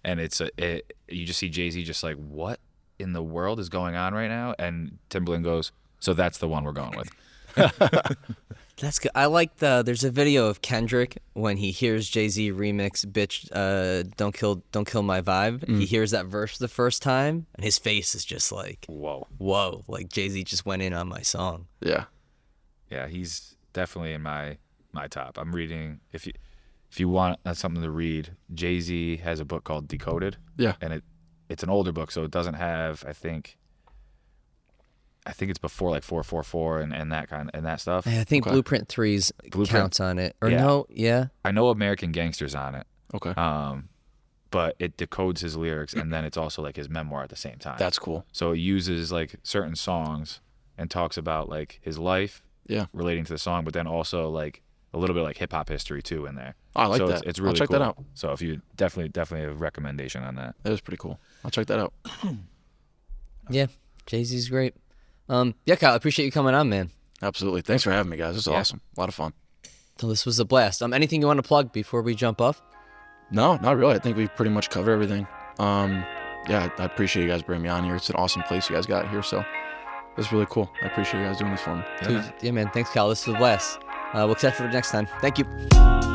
and you just see Jay-Z just like, what in the world is going on right now? And Timbaland goes, so that's the one we're going with. That's good. I like there's a video of Kendrick when he hears Jay-Z remix "Bitch, Don't Kill My Vibe." He hears that verse the first time, and his face is just like, whoa, like Jay-Z just went in on my song. Yeah. Yeah, he's definitely in my top. I'm reading if you want something to read, Jay-Z has a book called Decoded. Yeah. And it's an older book, so it doesn't have I think it's before like 444 and that stuff. I think Okay. Blueprint 3's counts on it. Or Yeah. no, yeah. I know American Gangster's on it. Okay. But it decodes his lyrics and then it's also like his memoir at the same time. That's cool. So it uses like certain songs and talks about like his life Yeah. relating to the song, but then also like a little bit like hip hop history too in there. Oh, I like so that. It's really I'll check cool. that out. So if you definitely a recommendation on that. That is pretty cool. I'll check that out. Yeah, Jay-Z's great. Yeah, Kyle, I appreciate you coming on, man. Absolutely. Thanks for having me, guys. This is awesome. A lot of fun. So this was a blast. Anything you want to plug before we jump off? No, not really. I think we've pretty much covered everything. yeah, I appreciate you guys bringing me on here. It's an awesome place you guys got here, so it's really cool. I appreciate you guys doing this for me. Dude, yeah, man. Thanks, Cal. This was Wes. We'll catch you for the next time. Thank you.